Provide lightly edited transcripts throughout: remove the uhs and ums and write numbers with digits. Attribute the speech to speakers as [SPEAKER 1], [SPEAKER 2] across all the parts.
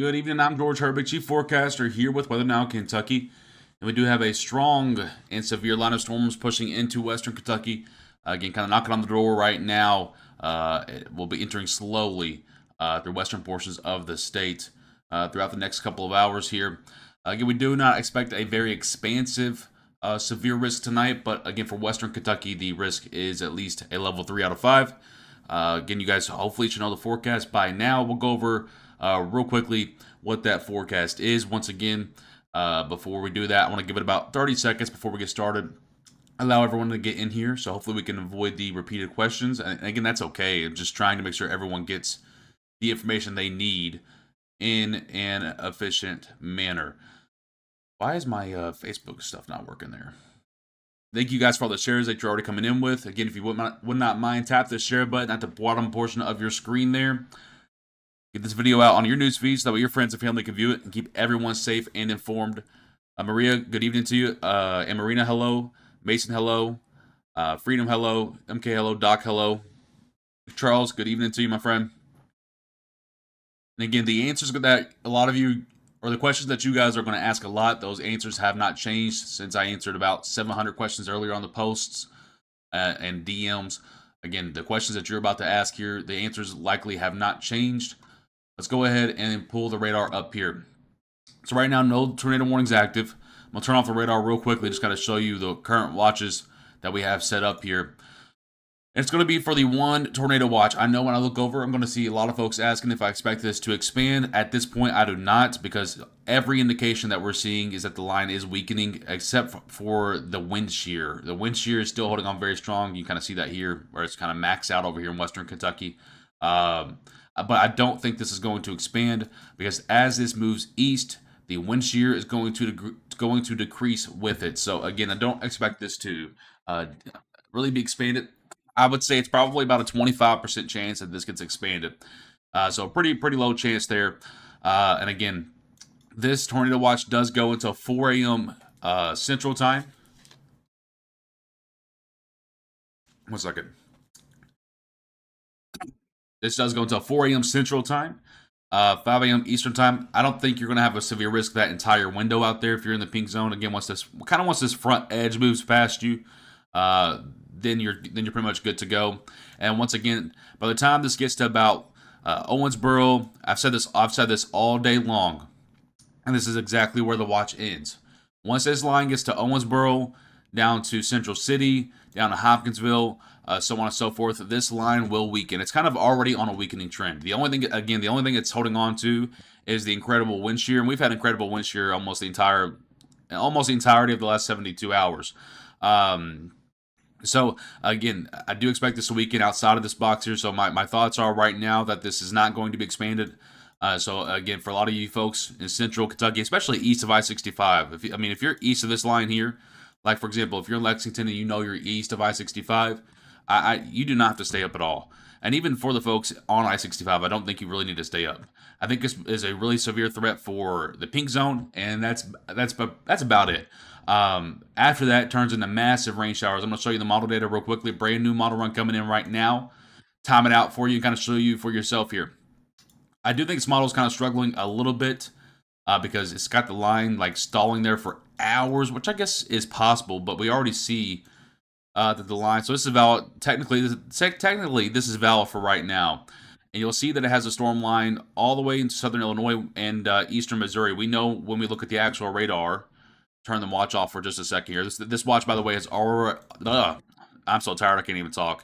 [SPEAKER 1] Good evening. I'm George Herbig, Chief Forecaster here with Weather Now Kentucky. And we do have a strong and severe line of storms pushing into western Kentucky. Again, kind of knocking on the door right now. It will be entering slowly through western portions of the state throughout the next couple of hours here. Again, we do not expect a very expansive severe risk tonight, but again, for western Kentucky, the risk is at least a level 3 out of 5. Again, you guys hopefully should know the forecast by now. We'll go over real quickly what that forecast is. Once again, before we do that, I want to give it about 30 seconds before we get started. Allow everyone to get in here, so hopefully we can avoid the repeated questions. And again, that's okay. I'm just trying to make sure everyone gets the information they need in an efficient manner. Why is my Facebook stuff not working there? Thank you guys for all the shares that you're already coming in with. Again, if you would not mind, tap the share button at the bottom portion of your screen there. Get this video out on your news feed so that way your friends and family can view it and keep everyone safe and informed. Maria, good evening to you. And Marina, hello. Mason, hello. Freedom, hello. MK, hello. Doc, hello. Charles, good evening to you, my friend. And again, the answers that a lot of you, or the questions that you guys are going to ask a lot, those answers have not changed since I answered about 700 questions earlier on the posts and DMs. Again, the questions that you're about to ask here, the answers likely have not changed. Let's go ahead and pull the radar up here. So right now, no tornado warnings active. I'm going to turn off the radar real quickly, just kind of show you the current watches that we have set up here. It's going to be for the one tornado watch. I know when I look over, I'm going to see a lot of folks asking if I expect this to expand. At this point, I do not, because every indication that we're seeing is that the line is weakening, except for the wind shear. The wind shear is still holding on very strong. You kind of see that here, where it's kind of maxed out over here in western Kentucky. But I don't think this is going to expand, because as this moves east, the wind shear is going to decrease with it. So again, I don't expect this to really be expanded. I would say it's probably about a 25% chance that this gets expanded. So pretty low chance there. And again, this tornado watch does go until 4 a.m. Central Time. 1 second. This does go until 4 a.m. Central Time, 5 a.m. Eastern Time. I don't think you're going to have a severe risk that entire window out there if you're in the pink zone. Again, once this front edge moves past you, then you're pretty much good to go. And once again, by the time this gets to about Owensboro, I've said this all day long, and this is exactly where the watch ends. Once this line gets to Owensboro, down to Central City, down to Hopkinsville, so on and so forth, this line will weaken. It's kind of already on a weakening trend. The only thing it's holding on to is the incredible wind shear, and we've had incredible wind shear almost the entirety of the last 72 hours. So again, I do expect this to weaken outside of this box here. So my thoughts are right now that this is not going to be expanded. So again, for a lot of you folks in central Kentucky, especially east of I-65, if you're east of this line here, like for example, if you're in Lexington and you know you're east of I-65, you do not have to stay up at all. And even for the folks on I-65, I don't think you really need to stay up. I think this is a really severe threat for the pink zone, and that's about it. After that, it turns into massive rain showers. I'm going to show you the model data real quickly. Brand new model run coming in right now. Time it out for you and kind of show you for yourself here. I do think this model is kind of struggling a little bit because it's got the line like stalling there for hours, which I guess is possible, but we already see that the line. So this is valid. Technically, this is valid for right now. And you'll see that it has a storm line all the way into southern Illinois and eastern Missouri. We know when we look at the actual radar. Turn the watch off for just a second here. This watch, by the way, is already... I'm so tired I can't even talk.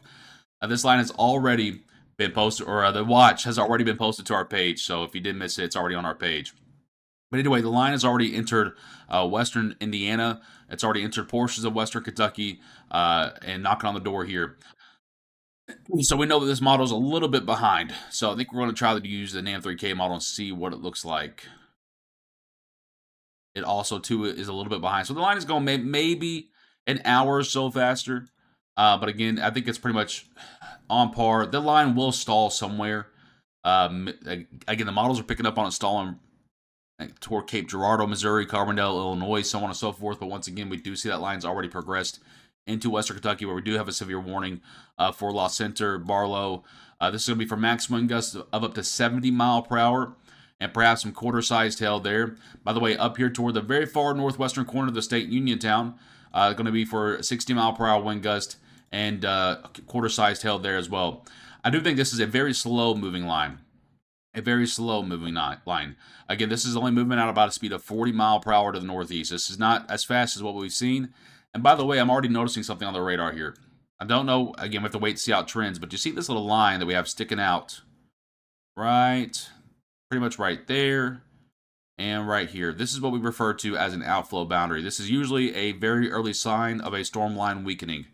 [SPEAKER 1] This line has already been posted, or the watch has already been posted to our page. So if you did miss it, it's already on our page. But anyway, the line has already entered western Indiana. It's already entered portions of western Kentucky and knocking on the door here. So we know that this model is a little bit behind. So I think we're going to try to use the NAM3K model and see what it looks like. It also, too, is a little bit behind. So the line is going maybe an hour or so faster. But again, I think it's pretty much on par. The line will stall somewhere. Again, the models are picking up on it stalling toward Cape Girardeau, Missouri, Carbondale, Illinois, so on and so forth. But once again, we do see that line's already progressed into western Kentucky, where we do have a severe warning for La Center, Barlow. This is going to be for maximum gusts of up to 70 mile per hour. and perhaps some quarter-sized hail there. By the way, up here toward the very far northwestern corner of the state, Uniontown, going to be for 60-mile-per-hour wind gust and quarter-sized hail there as well. I do think this is a very slow-moving line. A very slow-moving line. Again, this is only moving at about a speed of 40 mile per hour to the northeast. This is not as fast as what we've seen. And by the way, I'm already noticing something on the radar here. I don't know. Again, we have to wait to see how it trends. But you see this little line that we have sticking out? Right. Pretty much right there. And right here. This is what we refer to as an outflow boundary. This is usually a very early sign of a storm line weakening.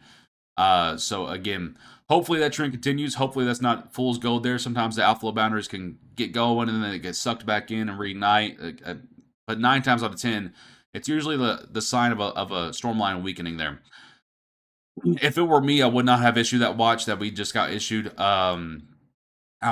[SPEAKER 1] So again, hopefully that trend continues. Hopefully that's not fool's gold there. Sometimes the outflow boundaries can get going and then it gets sucked back in and reignite. But 9 times out of 10, it's usually the sign of a storm line weakening there. If it were me, I would not have issued that watch that we just got issued out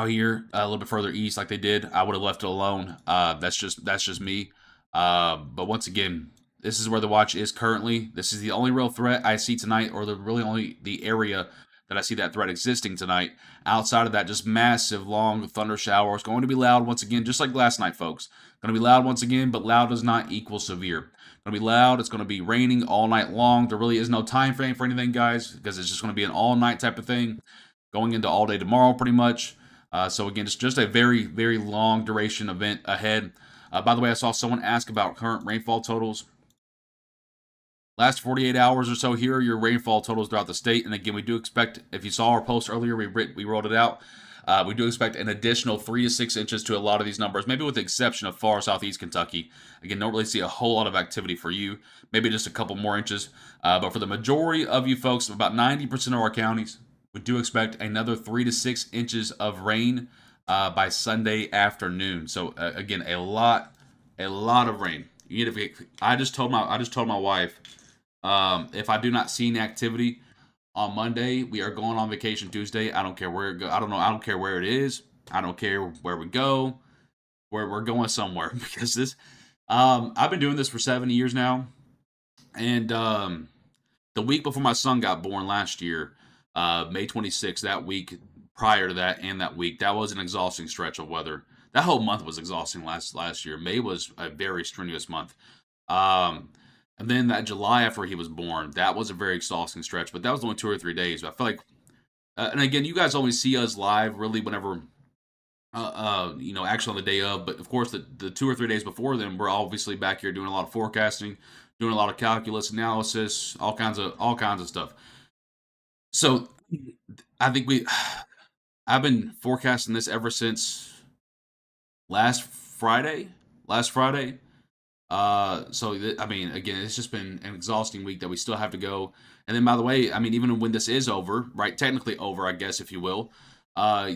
[SPEAKER 1] here a little bit further east like they did. I would have left it alone. That's just me. But once again, this is where the watch is currently. This is the only real threat I see tonight, or really only the area that I see that threat existing tonight. Outside of that, just massive, long thunder showers. Going to be loud once again, just like last night, folks. Going to be loud once again, but loud does not equal severe. Going to be loud. It's going to be raining all night long. There really is no time frame for anything, guys, because it's just going to be an all-night type of thing, going into all day tomorrow, pretty much. So again, it's just a very, very long duration event ahead. By the way, I saw someone ask about current rainfall totals. Last 48 hours or so, here are your rainfall totals throughout the state. And again, we do expect, if you saw our post earlier, we rolled it out. We do expect an additional 3 to 6 inches to a lot of these numbers, maybe with the exception of far southeast Kentucky. Again, don't really see a whole lot of activity for you, maybe just a couple more inches. But for the majority of you folks, about 90% of our counties, we do expect another 3 to 6 inches of rain by Sunday afternoon. So again, a lot of rain. I just told my wife, if I do not see any activity on Monday, we are going on vacation Tuesday. I don't care where it go. I don't care where it is. I don't care where we go. We're going somewhere because this. I've been doing this for 7 years now, and the week before my son got born last year, May 26th, that week prior to that and that week, that was an exhausting stretch of weather. That whole month was exhausting last year. May was a very strenuous month. And then that July after he was born, that was a very exhausting stretch, but that was only 2 or 3 days. But I feel like, and again, you guys always see us live really whenever, actually on the day of. But of course, the 2 or 3 days before then, we're obviously back here doing a lot of forecasting, doing a lot of calculus analysis, all kinds of stuff. So I think I've been forecasting this ever since last Friday. I mean, again, it's just been an exhausting week that we still have to go. And then, by the way, I mean, even when this is over, right, technically over, I guess, if you will,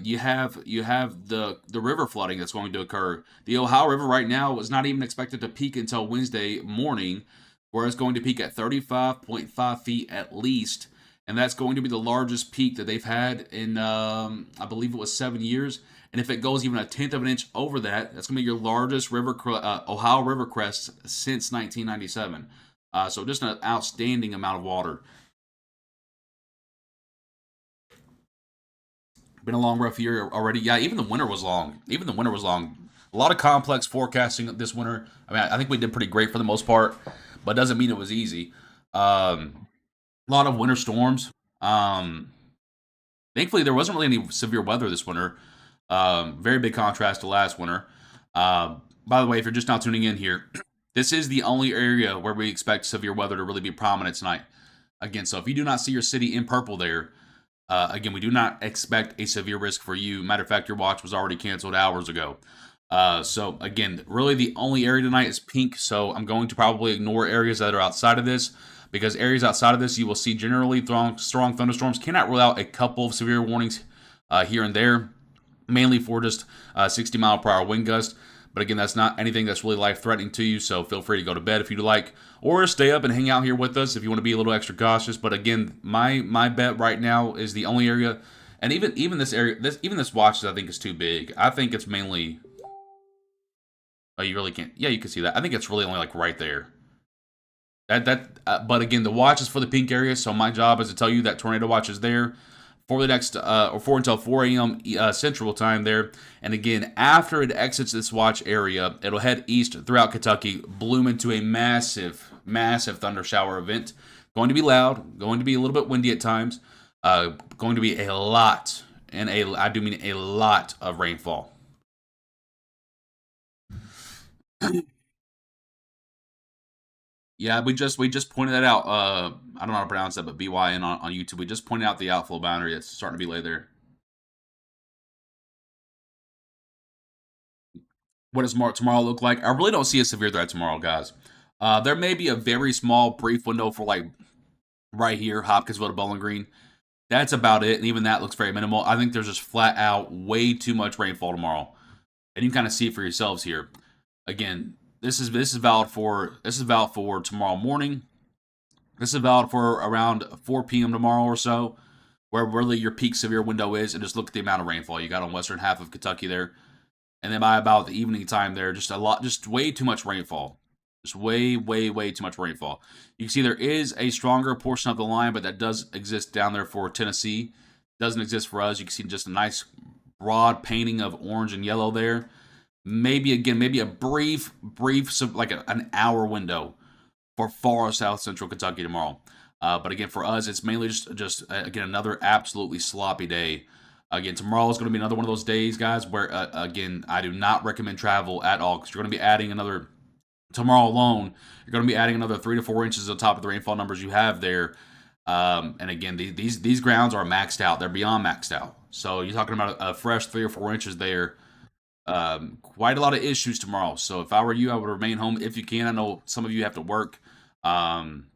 [SPEAKER 1] you have the river flooding that's going to occur. The Ohio River right now is not even expected to peak until Wednesday morning, where it's going to peak at 35.5 feet at least. And that's going to be the largest peak that they've had in, I believe it was 7 years. And if it goes even 1/10 of an inch over that, that's going to be your largest Ohio River crest since 1997. So just an outstanding amount of water. Been a long, rough year already. Yeah, even the winter was long. A lot of complex forecasting this winter. I mean, I think we did pretty great for the most part, but it doesn't mean it was easy. A lot of winter storms. Thankfully, there wasn't really any severe weather this winter. Very big contrast to last winter. By the way, if you're just now tuning in here, this is the only area where we expect severe weather to really be prominent tonight. Again, so if you do not see your city in purple there, again, we do not expect a severe risk for you. Matter of fact, your watch was already canceled hours ago. So again, really the only area tonight is pink, so I'm going to probably ignore areas that are outside of this, because areas outside of this you will see generally strong thunderstorms. Cannot rule out a couple of severe warnings here and there, mainly for just 60 mile per hour wind gust. But again, that's not anything that's really life-threatening to you, so feel free to go to bed if you'd like, or stay up and hang out here with us if you want to be a little extra cautious. But again, my bet right now is the only area, and even this area, this watch I think is too big. I think it's mainly. Oh, you really can't. Yeah, you can see that. I think it's really only like right there. But again, the watch is for the pink area, so my job is to tell you that tornado watch is there. for the next or 4 until 4 a.m. Central Time there. And again, after it exits this watch area, it'll head east throughout Kentucky, bloom into a massive, massive thunder shower event. Going to be loud, going to be a little bit windy at times, going to be a lot, and I do mean a lot of rainfall. Yeah, we just pointed that out. I don't know how to pronounce that, but BYN on YouTube. We just pointed out the outflow boundary that's starting to be laid there. What does tomorrow look like? I really don't see a severe threat tomorrow, guys. There may be a very small, brief window for like right here, Hopkinsville to Bowling Green. That's about it, and even that looks very minimal. I think there's just flat out way too much rainfall tomorrow, and you can kind of see it for yourselves here. Again, this is valid for tomorrow morning. This is valid for around 4 p.m. tomorrow or so, where really your peak severe window is, and just look at the amount of rainfall you got on western half of Kentucky there. And then by about the evening time there, just way too much rainfall. Just way, way, way too much rainfall. You can see there is a stronger portion of the line, but that does exist down there for Tennessee. Doesn't exist for us. You can see just a nice broad painting of orange and yellow there. Maybe a brief, like an hour window for far south central Kentucky tomorrow. But again, for us, it's mainly just again another absolutely sloppy day. Again, tomorrow is going to be another one of those days, guys, where again I do not recommend travel at all, because you're going to be adding another tomorrow alone. You're going to be adding another 3 to 4 inches on top of the rainfall numbers you have there. And again, these grounds are maxed out. They're beyond maxed out. So you're talking about a fresh 3 or 4 inches there. Quite a lot of issues tomorrow. So if I were you, I would remain home if you can. I know some of you have to work. Again,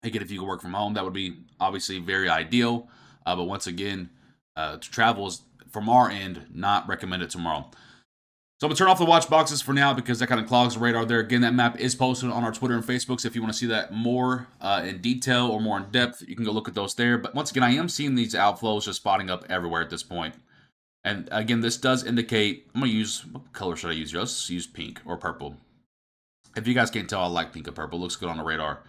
[SPEAKER 1] if you can work from home, that would be obviously very ideal. But once again, travel is, from our end, not recommended tomorrow. So I'm going to turn off the watch boxes for now, because that kind of clogs the radar there. Again, that map is posted on our Twitter and Facebook, so if you want to see that more in detail or more in depth, you can go look at those there. But once again, I am seeing these outflows just spotting up everywhere at this point. And again, this does indicate, I'm going to use, what color should I use here? Let's use pink or purple. If you guys can't tell, I like pink and purple. It looks good on the radar.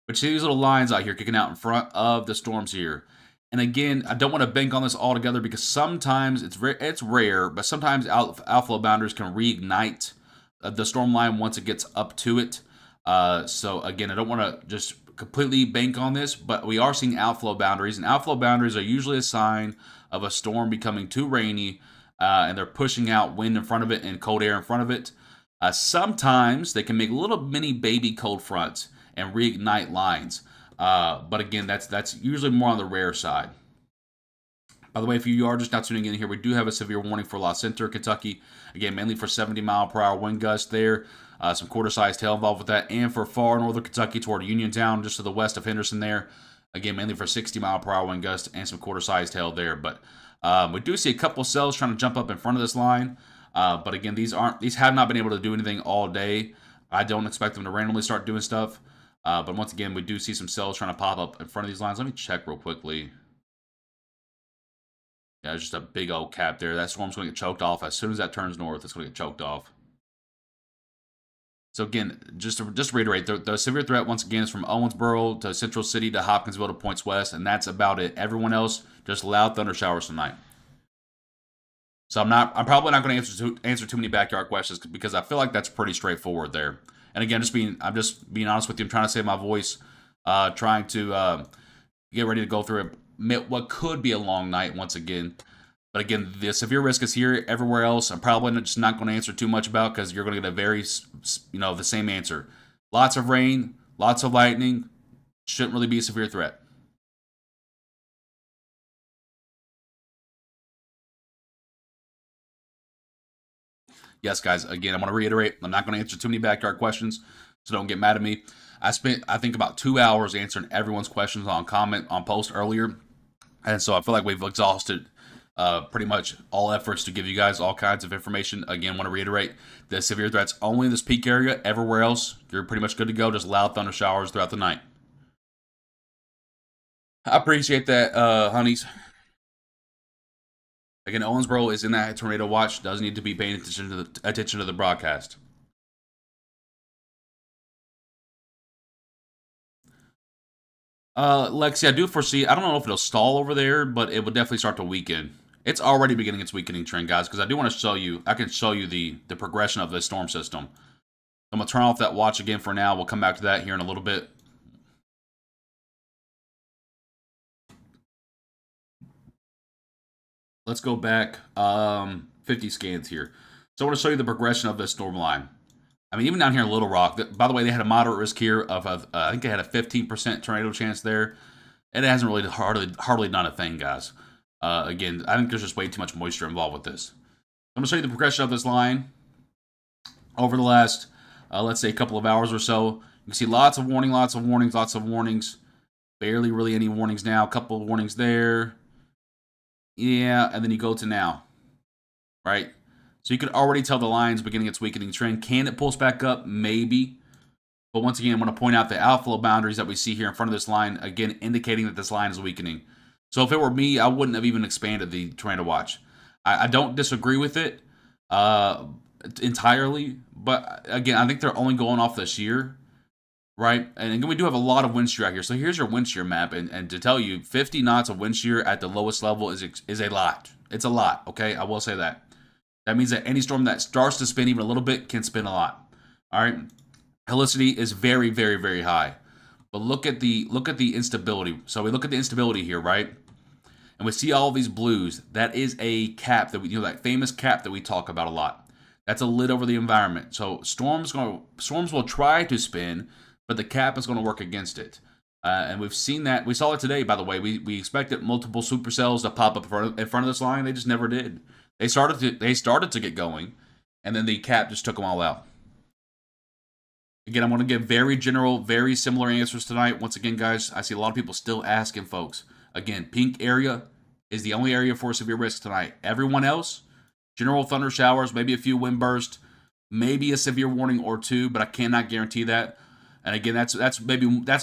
[SPEAKER 1] But you see these little lines out here kicking out in front of the storms here. And again, I don't want to bank on this altogether, because sometimes it's rare, but sometimes outflow boundaries can reignite the storm line once it gets up to it. So again, I don't want to just completely bank on this, but we are seeing outflow boundaries, and outflow boundaries are usually a sign of a storm becoming too rainy, and they're pushing out wind in front of it and cold air in front of it. Sometimes they can make little mini baby cold fronts and reignite lines. But again, that's usually more on the rare side. By the way, if you are just now tuning in here, we do have a severe warning for La Center, Kentucky. Again, mainly for 70-mile-per-hour wind gusts there. Some quarter-sized hail involved with that. And for far northern Kentucky toward Uniontown, just to the west of Henderson there. Again, mainly for 60-mile-per-hour wind gusts and some quarter-sized hail there. But we do see a couple cells trying to jump up in front of this line. But again, these have not been able to do anything all day. I don't expect them to randomly start doing stuff. But once again, we do see some cells trying to pop up in front of these lines. Let me check real quickly. Yeah, just a big old cap there. That storm's going to get choked off. As soon as that turns north, it's going to get choked off. So again, just to reiterate, the severe threat, once again, is from Owensboro to Central City to Hopkinsville to points west, and that's about it. Everyone else, just loud thunder showers tonight. So I'm probably not going to answer too many backyard questions, because I feel like that's pretty straightforward there. And again, I'm just being honest with you. I'm trying to save my voice, trying to get ready to go through what could be a long night once again. But again, the severe risk is here. Everywhere else, I'm probably just not going to answer too much about, because you're going to get a very, the same answer. Lots of rain, lots of lightning. Shouldn't really be a severe threat. Yes, guys, again, I'm going to reiterate, I'm not going to answer too many backyard questions, so don't get mad at me. I spent, I think, about 2 hours answering everyone's questions on post earlier, and so I feel like we've exhausted pretty much all efforts to give you guys all kinds of information. Again, want to reiterate, the severe threats only in this peak area. Everywhere else, you're pretty much good to go. Just loud thunder showers throughout the night. I appreciate that, honeys. Again, Owensboro is in that tornado watch. Does need to be paying attention to the broadcast. Lexi, I do foresee. I don't know if it'll stall over there, but it would definitely start to weaken. It's already beginning its weakening trend, guys. Because I do want to show you. I can show you the progression of this storm system. I'm gonna turn off that watch again for now. We'll come back to that here in a little bit. Let's go back 50 scans here. So I want to show you the progression of this storm line. I mean, even down here in Little Rock, by the way, they had a moderate risk here of, I think they had a 15% tornado chance there. And it hasn't really hardly done a thing, guys. Again, I think there's just way too much moisture involved with this. I'm going to show you the progression of this line over the last, let's say, a couple of hours or so. You can see lots of warnings, lots of warnings. Barely really any warnings now. A couple of warnings there. Yeah, and then you go to now, right? So you can already tell the line's beginning its weakening trend. Can it pulse back up? Maybe. But once again, I want to point out the outflow boundaries that we see here in front of this line, again, indicating that this line is weakening. So if it were me, I wouldn't have even expanded the tornado watch. I don't disagree with it entirely, but again, I think they're only going off this year, right? And again, we do have a lot of wind shear out here. So here's your wind shear map, and to tell you, 50 knots of wind shear at the lowest level is a lot. It's a lot, okay? I will say that. That means that any storm that starts to spin even a little bit can spin a lot. All right, helicity is very, very, very high. But look at the instability. So we look at the instability here, right? And we see all these blues. That is a cap that we, that famous cap that we talk about a lot. That's a lid over the environment. So storms will try to spin, but the cap is going to work against it. And we've seen that. We saw it today, by the way. We expected multiple supercells to pop up in front of this line. They just never did. They started to get going, and then the cap just took them all out. Again, I'm going to give very general, very similar answers tonight. Once again, guys, I see a lot of people still asking folks. Again, pink area is the only area for severe risk tonight. Everyone else, general thunder showers, maybe a few wind bursts, maybe a severe warning or two, but I cannot guarantee that. And again, that's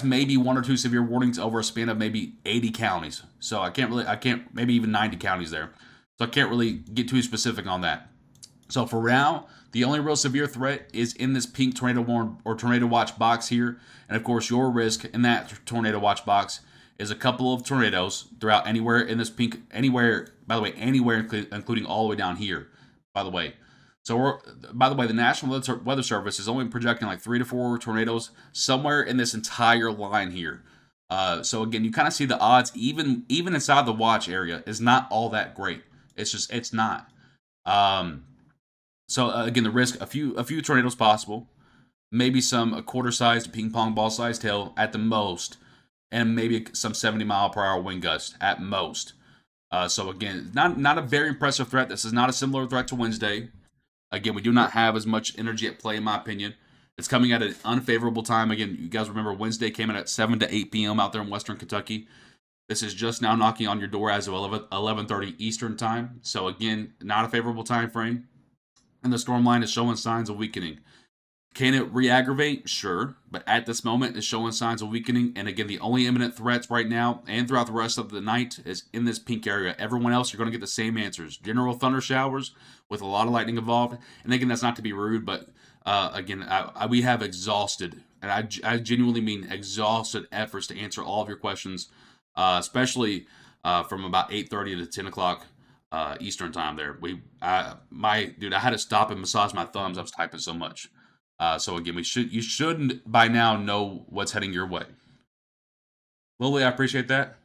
[SPEAKER 1] maybe one or two severe warnings over a span of maybe 80 counties. So I can't maybe even 90 counties there. So I can't really get too specific on that. So for now, the only real severe threat is in this pink tornado warn or tornado watch box here. And of course, your risk in that tornado watch box is a couple of tornadoes throughout anywhere in this pink, anywhere, by the way, anywhere, including all the way down here, by the way. So, by the way, the National Weather Service is only projecting like 3 to 4 tornadoes somewhere in this entire line here. So again, you kind of see the odds, even inside the watch area, is not all that great. It's not. So again, the risk, a few tornadoes possible, maybe a quarter-sized ping pong ball-sized hail at the most, and maybe some 70-mile-per-hour wind gusts at most. So again, not a very impressive threat. This is not a similar threat to Wednesday. Again, we do not have as much energy at play, in my opinion. It's coming at an unfavorable time. Again, you guys remember Wednesday came in at 7 to 8 p.m. out there in Western Kentucky. This is just now knocking on your door as of 11:30 Eastern time. So again, not a favorable time frame. And the storm line is showing signs of weakening. Can it re-aggravate? Sure. But at this moment, it's showing signs of weakening. And again, the only imminent threats right now and throughout the rest of the night is in this pink area. Everyone else, you're going to get the same answers. General thunder showers with a lot of lightning involved. And again, that's not to be rude, but again, we have exhausted, and I genuinely mean exhausted efforts to answer all of your questions, especially from about 8:30 to 10 o'clock Eastern time there. I had to stop and massage my thumbs. I was typing so much. So again, you shouldn't by now know what's heading your way. Lily, I appreciate that.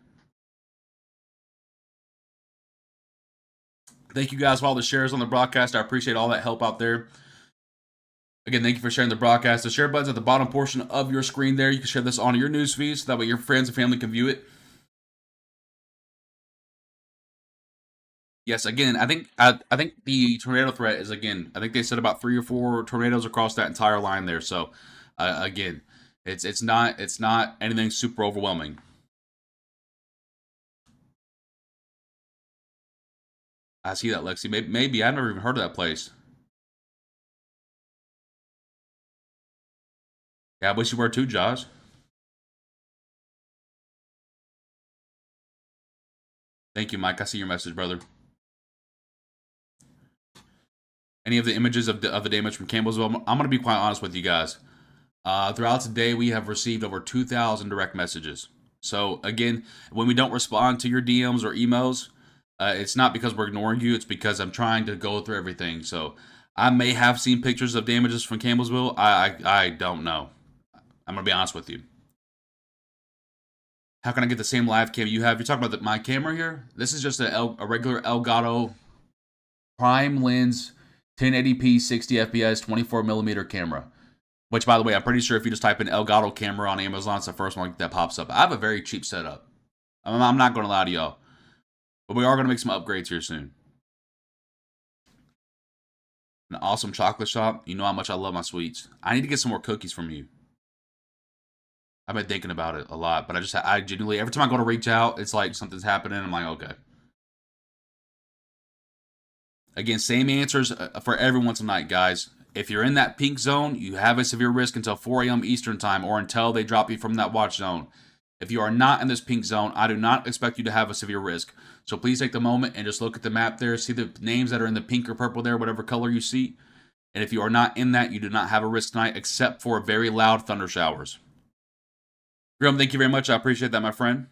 [SPEAKER 1] Thank you guys for all the shares on the broadcast. I appreciate all that help out there. Again, thank you for sharing the broadcast. The share button's at the bottom portion of your screen there. You can share this on your news feed so that way your friends and family can view it. Yes, again, I think the tornado threat is, again, I think they said about 3 or 4 tornadoes across that entire line there. So again, it's not anything super overwhelming. I see that, Lexi. Maybe I've never even heard of that place. Yeah, I wish you were too, Josh. Thank you, Mike. I see your message, brother. Any of the images of the damage from Campbellsville? I'm going to be quite honest with you guys. Throughout today, we have received over 2,000 direct messages. So again, when we don't respond to your DMs or emails, it's not because we're ignoring you. It's because I'm trying to go through everything. So I may have seen pictures of damages from Campbellsville. I don't know. I'm gonna be honest with you. How can I get the same live cam you have? You're talking about my camera here. This is just a regular Elgato prime lens, 1080p, 60 FPS, 24 millimeter camera. Which, by the way, I'm pretty sure if you just type in Elgato camera on Amazon, it's the first one that pops up. I have a very cheap setup. I'm not going to lie to y'all. But we are going to make some upgrades here soon. An awesome chocolate shop. You know how much I love my sweets. I need to get some more cookies from you. I've been thinking about it a lot, but I genuinely, every time I go to reach out, it's like something's happening. I'm like, okay. Again, same answers for everyone tonight, guys. If you're in that pink zone, you have a severe risk until 4 a.m. Eastern time or until they drop you from that watch zone. If you are not in this pink zone, I do not expect you to have a severe risk. So please take the moment and just look at the map there. See the names that are in the pink or purple there, whatever color you see. And if you are not in that, you do not have a risk tonight except for very loud thunder showers. Grim, thank you very much. I appreciate that, my friend.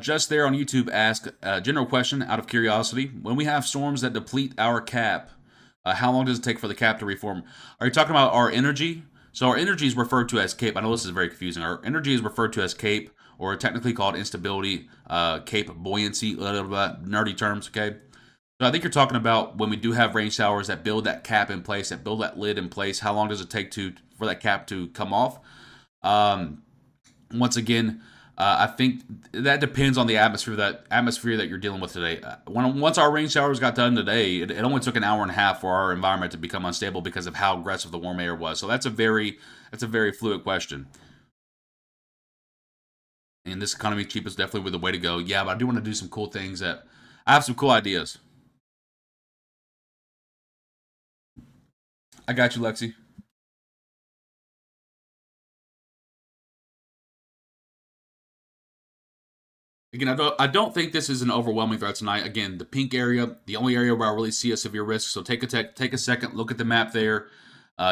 [SPEAKER 1] Just there on YouTube, ask a general question out of curiosity. When we have storms that deplete our cap, how long does it take for the cap to reform? Are you talking about our energy? So our energy is referred to as CAPE. I know this is very confusing. Our energy is referred to as CAPE, or technically called instability, CAPE buoyancy, blah, blah, blah, nerdy terms, okay? So I think you're talking about when we do have rain showers that build that cap in place, that build that lid in place, how long does it take for that cap to come off? Once again, I think that depends on the atmosphere that you're dealing with today. Once our rain showers got done today, it only took an hour and a half for our environment to become unstable because of how aggressive the warm air was. So that's a very fluid question. And this economy cheap is definitely the way to go. Yeah, but I do want to do some cool things. I have some cool ideas. I got you, Lexi. Again, I don't think this is an overwhelming threat tonight. Again, the pink area, the only area where I really see a severe risk. So take a second, look at the map there.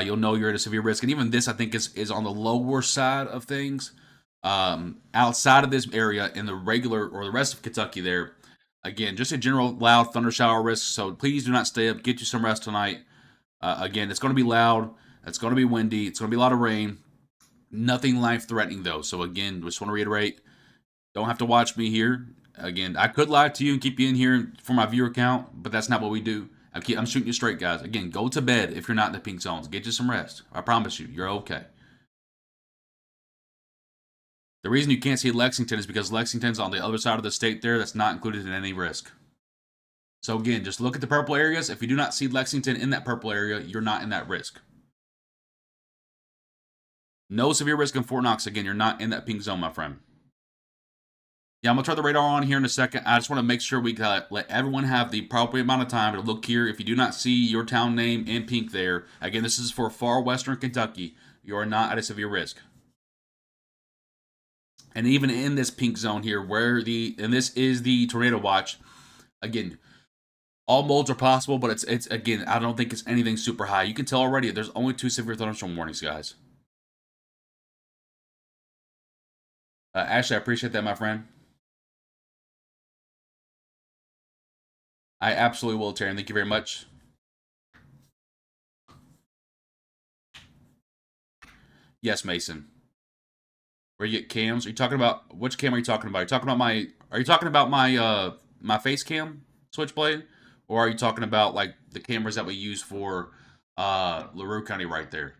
[SPEAKER 1] You'll know you're at a severe risk. And even this, I think, is on the lower side of things. Outside of this area, in the regular or the rest of Kentucky there, again, just a general loud thunder shower risk. So please do not stay up. Get you some rest tonight. Again, it's going to be loud. It's going to be windy. It's going to be a lot of rain. Nothing life-threatening, though. So again, just want to reiterate, don't have to watch me here. Again, I could lie to you and keep you in here for my viewer count, but that's not what we do. I'm shooting you straight, guys. Again, go to bed if you're not in the pink zones. Get you some rest. I promise you, you're okay. The reason you can't see Lexington is because Lexington's on the other side of the state there. That's not included in any risk. So again, just look at the purple areas. If you do not see Lexington in that purple area, you're not in that risk. No severe risk in Fort Knox. Again, you're not in that pink zone, my friend. Yeah, I'm going to turn the radar on here in a second. I just want to make sure we let everyone have the appropriate amount of time to look here. If you do not see your town name in pink there, again, this is for far western Kentucky. You are not at a severe risk. And even in this pink zone here, and this is the tornado watch, again, all modes are possible, but it's again, I don't think it's anything super high. You can tell already there's only 2 severe thunderstorm warnings, guys. Ashley, I appreciate that, my friend. I absolutely will, Taryn. Thank you very much. Yes, Mason. Where you get cams? Are you talking about which cam are you talking about? Are you talking about my face cam switchblade? Or are you talking about like the cameras that we use for LaRue County right there?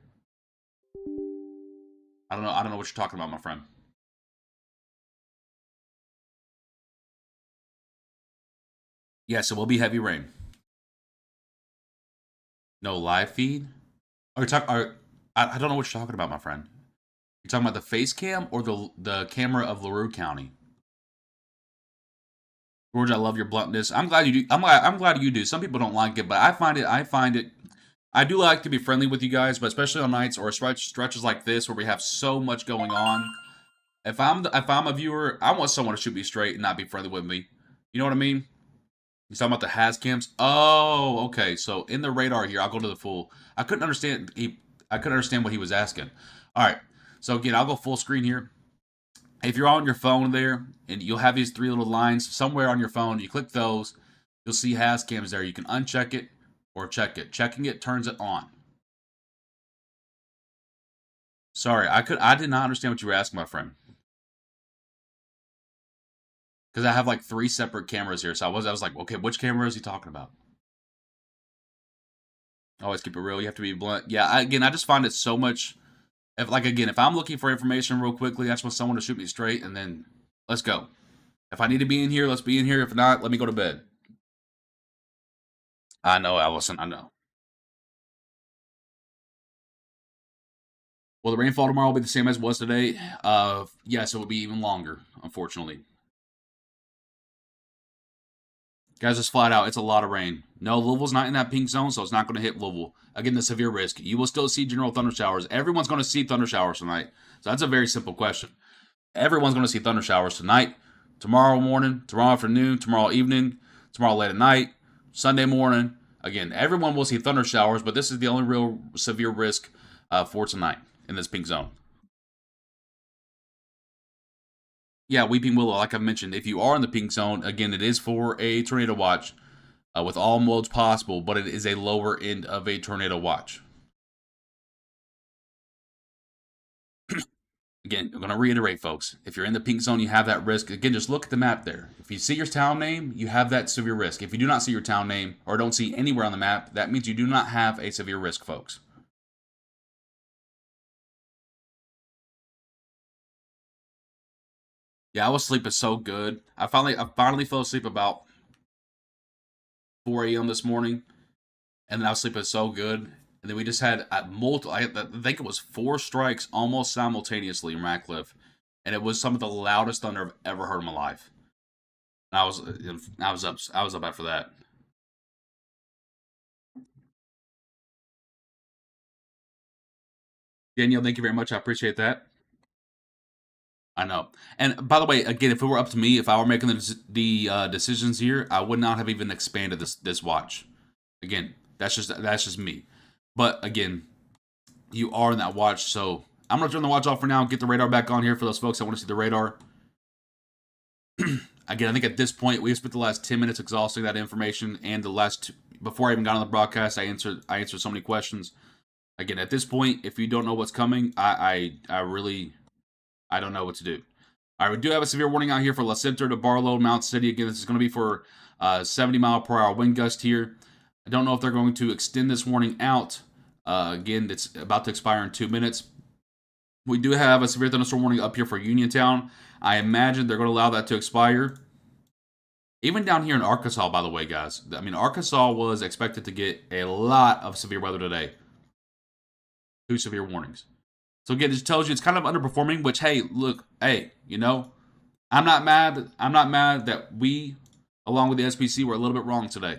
[SPEAKER 1] I don't know what you're talking about, my friend. Yes, it will be heavy rain. No live feed? I don't know what you're talking about, my friend. You're talking about the face cam or the camera of LaRue County? George, I love your bluntness. I'm glad you do. I'm glad you do. Some people don't like it, but I find it. I do like to be friendly with you guys, but especially on nights or stretches like this where we have so much going on. If I'm a viewer, I want someone to shoot me straight and not be friendly with me. You know what I mean? He's talking about the has cams. Oh, okay. So in the radar here, I'll go to the full. I couldn't understand what he was asking. All right. So again, I'll go full screen here. If you're on your phone there, and you'll have these three little lines somewhere on your phone, you click those, you'll see has cams there. You can uncheck it or check it. Checking it turns it on. Sorry, I did not understand what you were asking, my friend. Because I have like 3 separate cameras here, so I was like, okay, which camera is he talking about? Always keep it real. You have to be blunt. Yeah, I just find it so much. If I'm looking for information real quickly, I just want someone to shoot me straight, and then let's go. If I need to be in here, let's be in here. If not, let me go to bed. I know, Allison. I know. Well, the rainfall tomorrow will be the same as it was today. Yes, it will be even longer, unfortunately. Guys, just flat out, it's a lot of rain. No, Louisville's not in that pink zone, so it's not going to hit Louisville. Again, the severe risk. You will still see general thunder showers. Everyone's going to see thunder showers tonight. So that's a very simple question. Everyone's going to see thunder showers tonight, tomorrow morning, tomorrow afternoon, tomorrow evening, tomorrow late at night, Sunday morning. Again, everyone will see thunder showers, but this is the only real severe risk for tonight in this pink zone. Yeah, Weeping Willow, like I mentioned, if you are in the pink zone, again, it is for a tornado watch with all modes possible, but it is a lower end of a tornado watch. Again, I'm going to reiterate, folks. If you're in the pink zone, you have that risk. Again, just look at the map there. If you see your town name, you have that severe risk. If you do not see your town name or don't see anywhere on the map, that means you do not have a severe risk, folks. Yeah, I was sleeping so good. I finally fell asleep about 4 a.m. this morning, and then I was sleeping so good. And then we just had I think it was 4 strikes almost simultaneously in Ratcliffe, and it was some of the loudest thunder I've ever heard in my life. And I was up after that. Danielle, thank you very much. I appreciate that. I know. And by the way, again, if it were up to me, if I were making the decisions here, I would not have even expanded this watch. Again, that's just me. But again, you are in that watch, so I'm gonna turn the watch off for now. Get the radar back on here for those folks that want to see the radar. Again, I think at this point we spent the last 10 minutes exhausting that information, and before I even got on the broadcast, I answered so many questions. Again, at this point, if you don't know what's coming, I really don't know what to do. All right, we do have a severe warning out here for La Center to Barlow, Mount City. Again, this is going to be for 70-mile-per-hour wind gust here. I don't know if they're going to extend this warning out. Again, it's about to expire in 2 minutes. We do have a severe thunderstorm warning up here for Uniontown. I imagine they're going to allow that to expire. Even down here in Arkansas, by the way, guys. I mean, Arkansas was expected to get a lot of severe weather today. 2 severe warnings. So again, it just tells you it's kind of underperforming, which, hey, look, I'm not mad. I'm not mad that we, along with the SPC, were a little bit wrong today.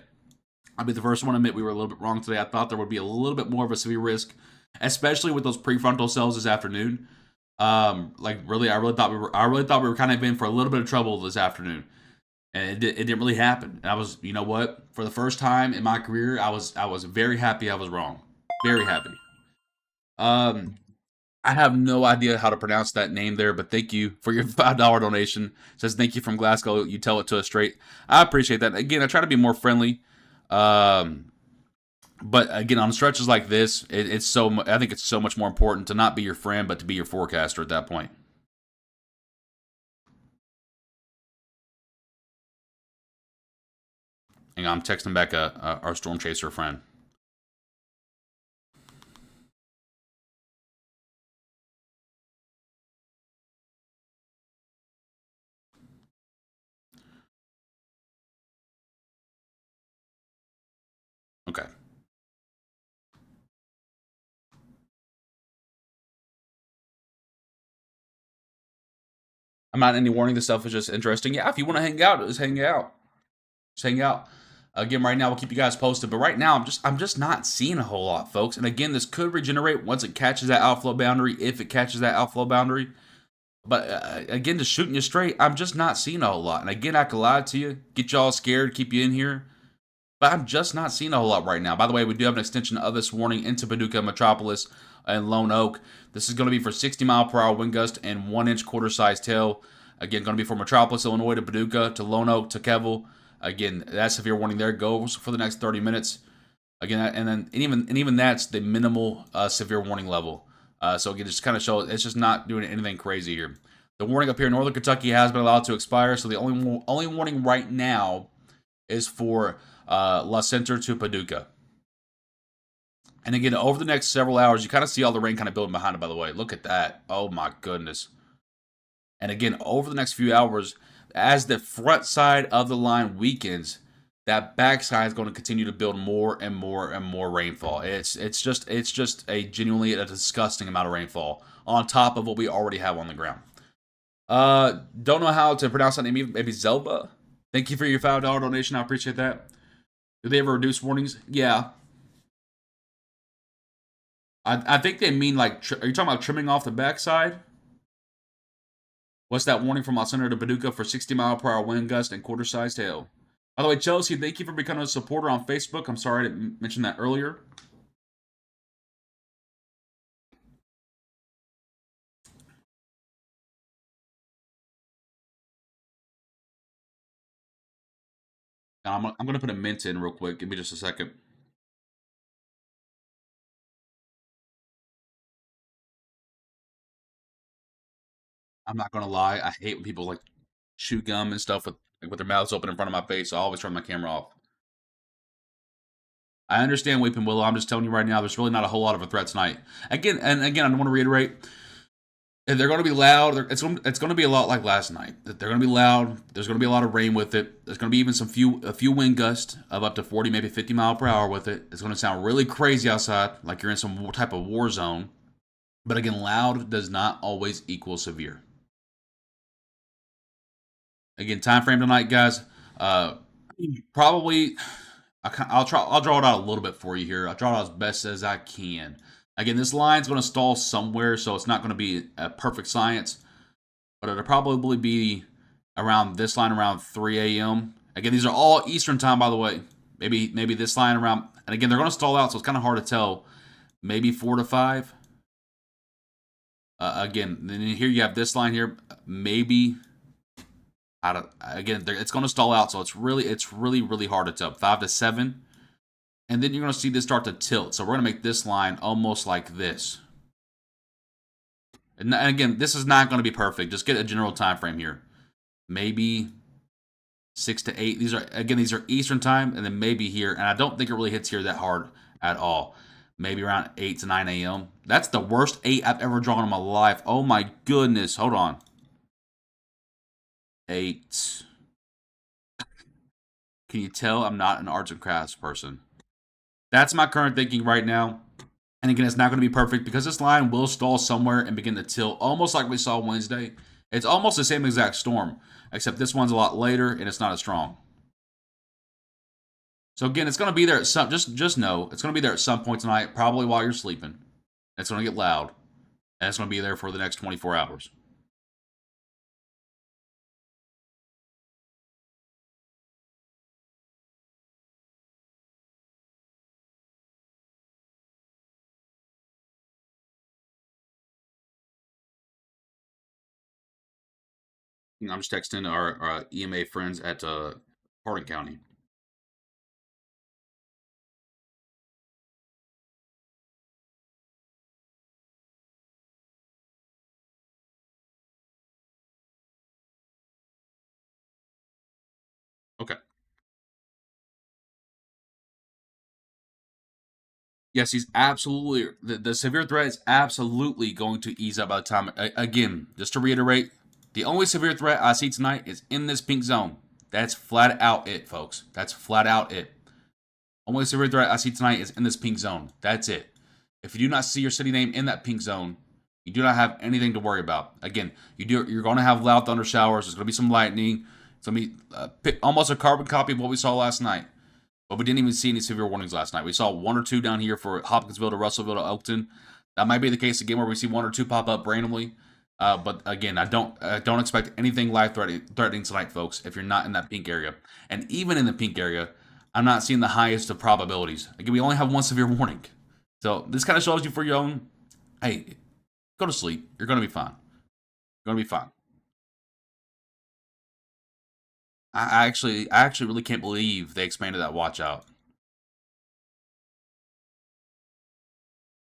[SPEAKER 1] I'll be the first one to admit we were a little bit wrong today. I thought there would be a little bit more of a severe risk, especially with those prefrontal cells this afternoon. I really thought we were kind of in for a little bit of trouble this afternoon, and it didn't really happen. And I was, you know what? For the first time in my career, I was very happy I was wrong. Very happy. I have no idea how to pronounce that name there, but thank you for your $5 donation. It says thank you from Glasgow. You tell it to us straight. I appreciate that. Again, I try to be more friendly. But again, on stretches like this, I think it's so much more important to not be your friend, but to be your forecaster at that point. Hang on, I'm texting back our storm chaser friend. Okay. I'm not any warning. This stuff is just interesting. Yeah, if you want to hang out, just hang out. Just hang out. Again, right now we'll keep you guys posted, but right now I'm just not seeing a whole lot, folks. And again, this could regenerate once it catches that outflow boundary, if it catches that outflow boundary. But again, just shooting you straight, I'm just not seeing a whole lot. And again, I could lie to you, get y'all scared, keep you in here. But I'm just not seeing a whole lot right now. By the way, we do have an extension of this warning into Paducah Metropolis and Lone Oak. This is going to be for 60-mile-per-hour wind gust and 1-inch quarter-sized hail. Again, going to be from Metropolis, Illinois to Paducah to Lone Oak to Kevel. Again, that severe warning there goes for the next 30 minutes. Again, and even that's the minimal severe warning level. So again, just kind of shows it's just not doing anything crazy here. The warning up here in northern Kentucky has been allowed to expire, so the only warning right now is for La Center to Paducah. And again, over the next several hours, you kind of see all the rain kind of building behind it, by the way. Look at that. Oh, my goodness. And again, over the next few hours, as the front side of the line weakens, that backside is going to continue to build more and more and more rainfall. It's just a genuinely a disgusting amount of rainfall on top of what we already have on the ground. Don't know how to pronounce that name. Maybe Zelba. Thank you for your $5 donation. I appreciate that. Do they ever reduce warnings? Yeah. I think they mean like, are you talking about trimming off the backside? What's that warning from Los Center to Paducah for 60-mile-per-hour wind gust and quarter-sized hail? By the way, Chelsea, thank you for becoming a supporter on Facebook. I'm sorry I didn't mention that earlier. Now, I'm going to put a mint in real quick. Give me just a second. I'm not going to lie. I hate when people like chew gum and stuff with their mouths open in front of my face. I always turn my camera off. I understand Weeping Willow. I'm just telling you right now, there's really not a whole lot of a threat tonight. Again, I want to reiterate, they're going to be loud. It's going to be a lot like last night. They're going to be loud. There's going to be a lot of rain with it. There's going to be even a few wind gusts of up to 40, maybe 50 mile per hour with it. It's going to sound really crazy outside, like you're in some type of war zone. But again, loud does not always equal severe. Again, time frame tonight, guys. Probably, I'll draw it out a little bit for you here. I'll draw it out as best as I can. Again, this line's going to stall somewhere, so it's not going to be a perfect science. But it'll probably be around this line around 3 a.m. Again, these are all Eastern time, by the way. Maybe this line around, and again, they're going to stall out, so it's kind of hard to tell. Maybe 4 to 5. Again, then here you have this line here. Maybe it's going to stall out, so it's really hard to tell. 5 to 7. And then you're going to see this start to tilt. So we're going to make this line almost like this. And again, this is not going to be perfect. Just get a general time frame here. Maybe 6 to 8. These are Eastern time, and then maybe here. And I don't think it really hits here that hard at all. Maybe around 8 to 9 a.m. That's the worst 8 I've ever drawn in my life. Oh my goodness. Hold on. 8. Can you tell I'm not an arts and crafts person? That's my current thinking right now. And again, it's not going to be perfect because this line will stall somewhere and begin to tilt, almost like we saw Wednesday. It's almost the same exact storm, except this one's a lot later and it's not as strong. So again, it's going to be there at some, just know, it's going to be there at some point tonight, probably while you're sleeping. It's going to get loud, and it's going to be there for the next 24 hours. I'm just texting our EMA friends at Hardin County. Okay. Yes, he's absolutely the severe threat is absolutely going to ease up by the time. Again, just to reiterate, the only severe threat I see tonight is in this pink zone. That's flat out it, folks. That's flat out it. Only severe threat I see tonight is in this pink zone. That's it. If you do not see your city name in that pink zone, you do not have anything to worry about. Again, you're going to have loud thunder showers. There's going to be some lightning. It's going to be almost a carbon copy of what we saw last night. But we didn't even see any severe warnings last night. We saw 1 or 2 down here for Hopkinsville to Russellville to Elkton. That might be the case again where we see 1 or 2 pop up randomly. But again, I don't expect anything life-threatening tonight, folks, if you're not in that pink area. And even in the pink area, I'm not seeing the highest of probabilities. Again, we only have 1 severe warning. So this kind of shows you for your own Hey, go to sleep. You're gonna be fine. You're gonna be fine. I actually really can't believe they expanded that watch out.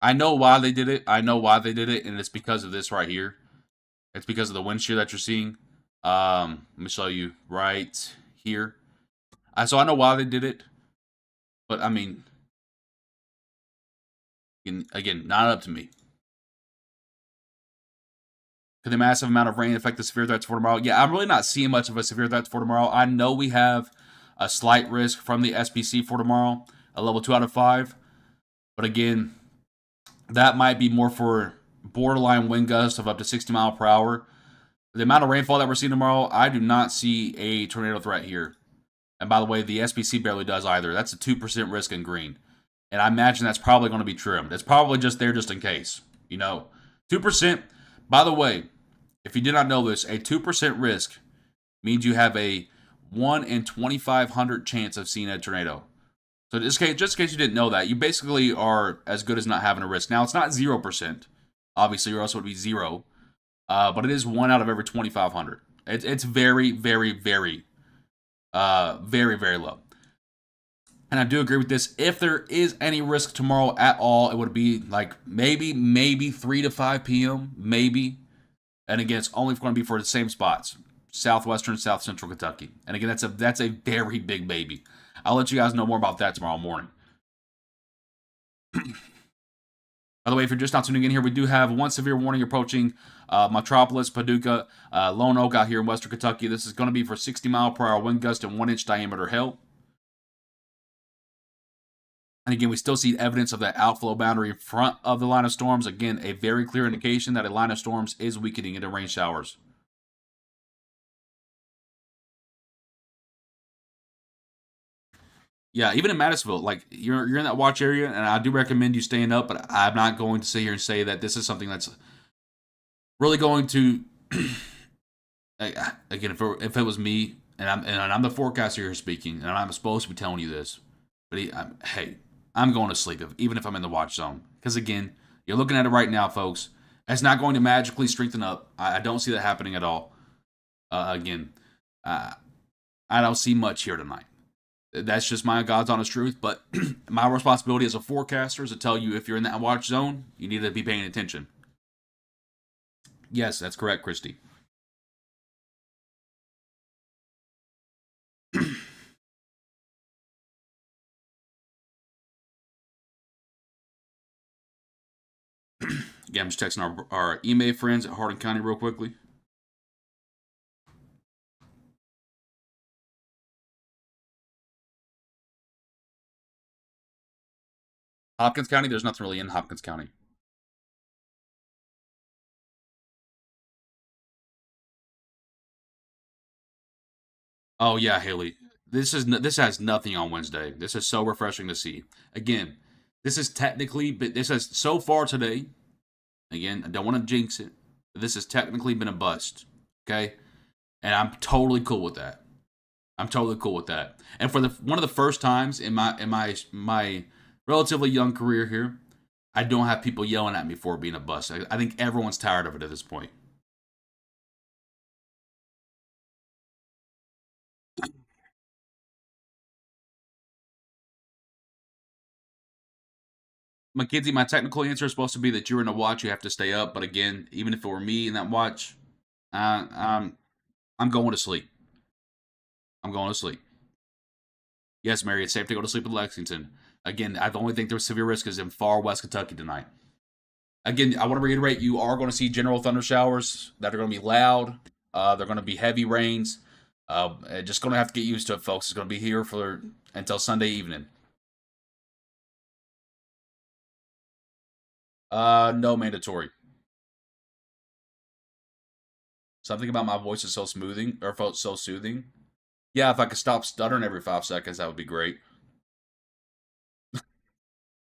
[SPEAKER 1] I know why they did it. I know why they did it, and it's because of this right here. It's because of the wind shear that you're seeing. Let me show you right here. So I know why they did it, but I mean, again, not up to me. Could the massive amount of rain affect the severe threats for tomorrow? Yeah, I'm really not seeing much of a severe threat for tomorrow. I know we have a slight risk from the SPC for tomorrow, a level 2 out of 5. But again, that might be more for borderline wind gusts of up to 60 mile per hour. The amount of rainfall that we're seeing tomorrow, I do not see a tornado threat here. And by the way, the SPC barely does either. That's a 2% risk in green. And I imagine that's probably going to be trimmed. It's probably just there just in case. 2%. By the way, if you did not know this, a 2% risk means you have a 1 in 2,500 chance of seeing a tornado. So just in case you didn't know that, you basically are as good as not having a risk. Now, it's not 0%, obviously, or else it would be 0. But it is 1 out of every 2,500. It's very, very, very, very, very low. And I do agree with this. If there is any risk tomorrow at all, it would be like maybe 3 to 5 p.m., maybe. And again, it's only going to be for the same spots, southwestern, south central Kentucky. And again, that's a very big baby. I'll let you guys know more about that tomorrow morning. By the way, if you're just not tuning in here, we do have one severe warning approaching Metropolis, Paducah, Lone Oak out here in western Kentucky. This is going to be for 60 mile per hour wind gust and 1 inch diameter hail. And again, we still see evidence of that outflow boundary in front of the line of storms. Again, a very clear indication that a line of storms is weakening into rain showers. Yeah, even in Mattisville, like you're in that watch area, and I do recommend you staying up. But I'm not going to sit here and say that this is something that's really going to. Again, if it was me, and I'm the forecaster here speaking, and I'm supposed to be telling you this, but hey, I'm going to sleep even if I'm in the watch zone. Because again, you're looking at it right now, folks. It's not going to magically strengthen up. I don't see that happening at all. Again, I don't see much here tonight. That's just my God's honest truth. But my responsibility as a forecaster is to tell you if you're in that watch zone, you need to be paying attention. Yes, that's correct, Christy. Again, I'm just texting our email friends at Hardin County real quickly. Hopkins County, there's nothing really in Hopkins County. Oh yeah, Haley. This has nothing on Wednesday. This is so refreshing to see. Again, this is technically, but this has so far today. Again, I don't want to jinx it, but this has technically been a bust. Okay, and I'm totally cool with that. I'm totally cool with that. And for one of the first times in my relatively young career here, I don't have people yelling at me for it being a bust. I think everyone's tired of it at this point. Mackenzie, my technical answer is supposed to be that you're in a watch, you have to stay up. But again, even if it were me in that watch, uh, I'm I'm going to sleep. I'm going to sleep. Yes, Mary, it's safe to go to sleep in Lexington. Again, I only think there's severe risk is in far west Kentucky tonight. Again, I want to reiterate, you are going to see general thunder showers that are going to be loud. They're going to be heavy rains. Just going to have to get used to it, folks. It's going to be here for until Sunday evening. No mandatory. Something about my voice is so smoothing or felt so soothing. Yeah, if I could stop stuttering every 5 seconds, that would be great.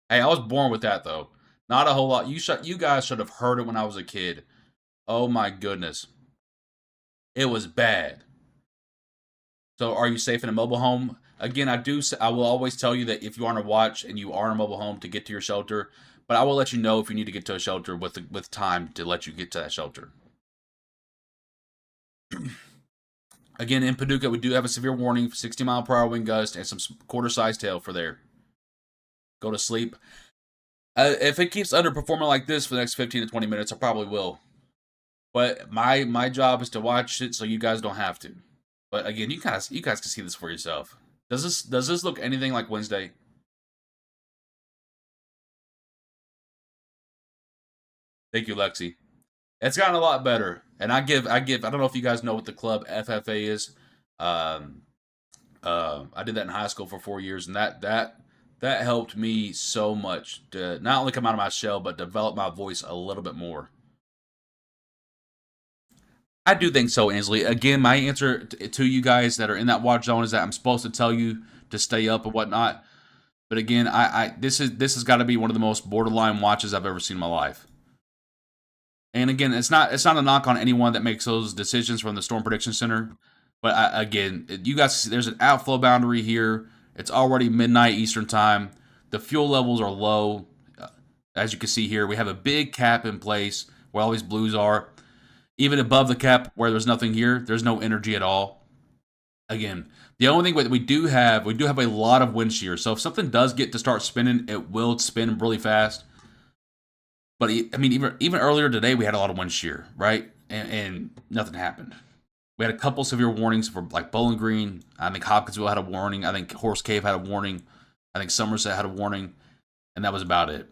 [SPEAKER 1] Hey, I was born with that though. Not a whole lot. You guys should have heard it when I was a kid. Oh my goodness, it was bad. So, are you safe in a mobile home? Again, I will always tell you that if you are on a watch and you are in a mobile home to get to your shelter, but I will let you know if you need to get to a shelter with time to let you get to that shelter. Again, in Paducah, we do have a severe warning, 60-mile-per-hour wind gust, and some quarter-sized hail for there. Go to sleep. If it keeps underperforming like this for the next 15 to 20 minutes, I probably will. But my job is to watch it so you guys don't have to. But again, you guys can see this for yourself. Does this look anything like Wednesday? Thank you, Lexi. It's gotten a lot better, and I don't know if you guys know what the club FFA is. Um, I did that in high school for 4 years, and that helped me so much to not only come out of my shell but develop my voice a little bit more. I do think so, Ainsley. Again, my answer to you guys that are in that watch zone is that I'm supposed to tell you to stay up and whatnot. But again, I this has got to be one of the most borderline watches I've ever seen in my life. And again, it's not a knock on anyone that makes those decisions from the Storm Prediction Center. But again, you guys, there's an outflow boundary here. It's already midnight Eastern time. The fuel levels are low. As you can see here, we have a big cap in place where all these blues are. Even above the cap where there's nothing here, there's no energy at all. Again, the only thing that we do have a lot of wind shear. So if something does get to start spinning, it will spin really fast. But I mean, even earlier today, we had a lot of wind shear, right? And nothing happened. We had a couple severe warnings for like Bowling Green. I think Hopkinsville had a warning. I think Horse Cave had a warning. I think Somerset had a warning, and that was about it.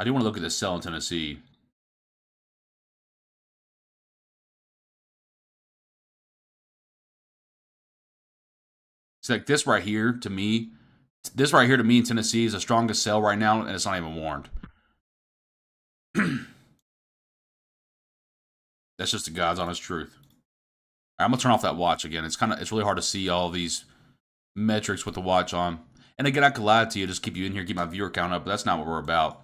[SPEAKER 1] I do want to look at this cell in Tennessee. It's like this right here to me in Tennessee is the strongest cell right now, and it's not even warned. That's just the God's honest truth. Right, I'm gonna turn off that watch again. It's really hard to see all these metrics with the watch on. And again, I could lie to you, just keep you in here, keep my viewer count up, but that's not what we're about.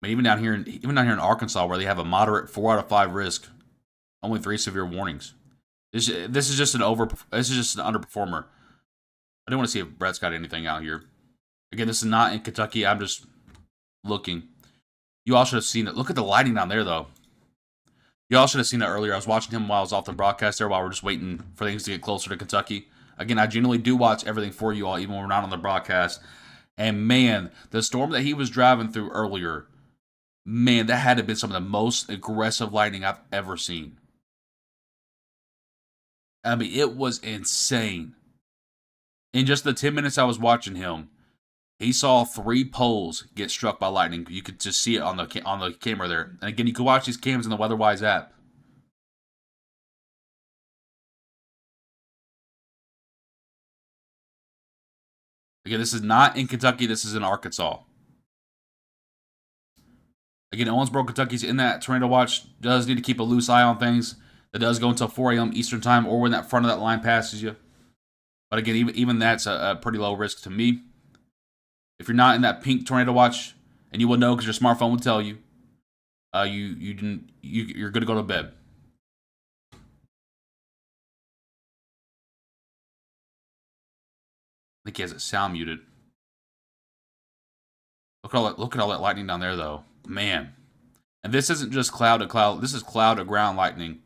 [SPEAKER 1] I mean, even down here in Arkansas, where they have a moderate 4 out of 5 risk, only 3 severe warnings. This is just an underperformer. I do want to see if Brett's got anything out here. Again, this is not in Kentucky. I'm just looking. You all should have seen it. Look at the lighting down there, though. You all should have seen it earlier. I was watching him while I was off the broadcast there, while we're just waiting for things to get closer to Kentucky. Again, I generally do watch everything for you all, even when we're not on the broadcast. And man, the storm that he was driving through earlier, man, that had to have been some of the most aggressive lightning I've ever seen. I mean, it was insane. In just the 10 minutes I was watching him, he saw 3 poles get struck by lightning. You could just see it on the camera there. And again, you can watch these cams in the WeatherWise app. Again, this is not in Kentucky. This is in Arkansas. Again, Owensboro, Kentucky's in that tornado watch. Does need to keep a loose eye on things. That does go until 4 a.m. Eastern time, or when that front of that line passes you. But again, even that's a pretty low risk to me. If you're not in that pink tornado watch, and you will know because your smartphone will tell you, you're good to go to bed. I think he has it sound muted. Look at all that lightning down there, though, man. And this isn't just cloud to cloud. This is cloud to ground lightning.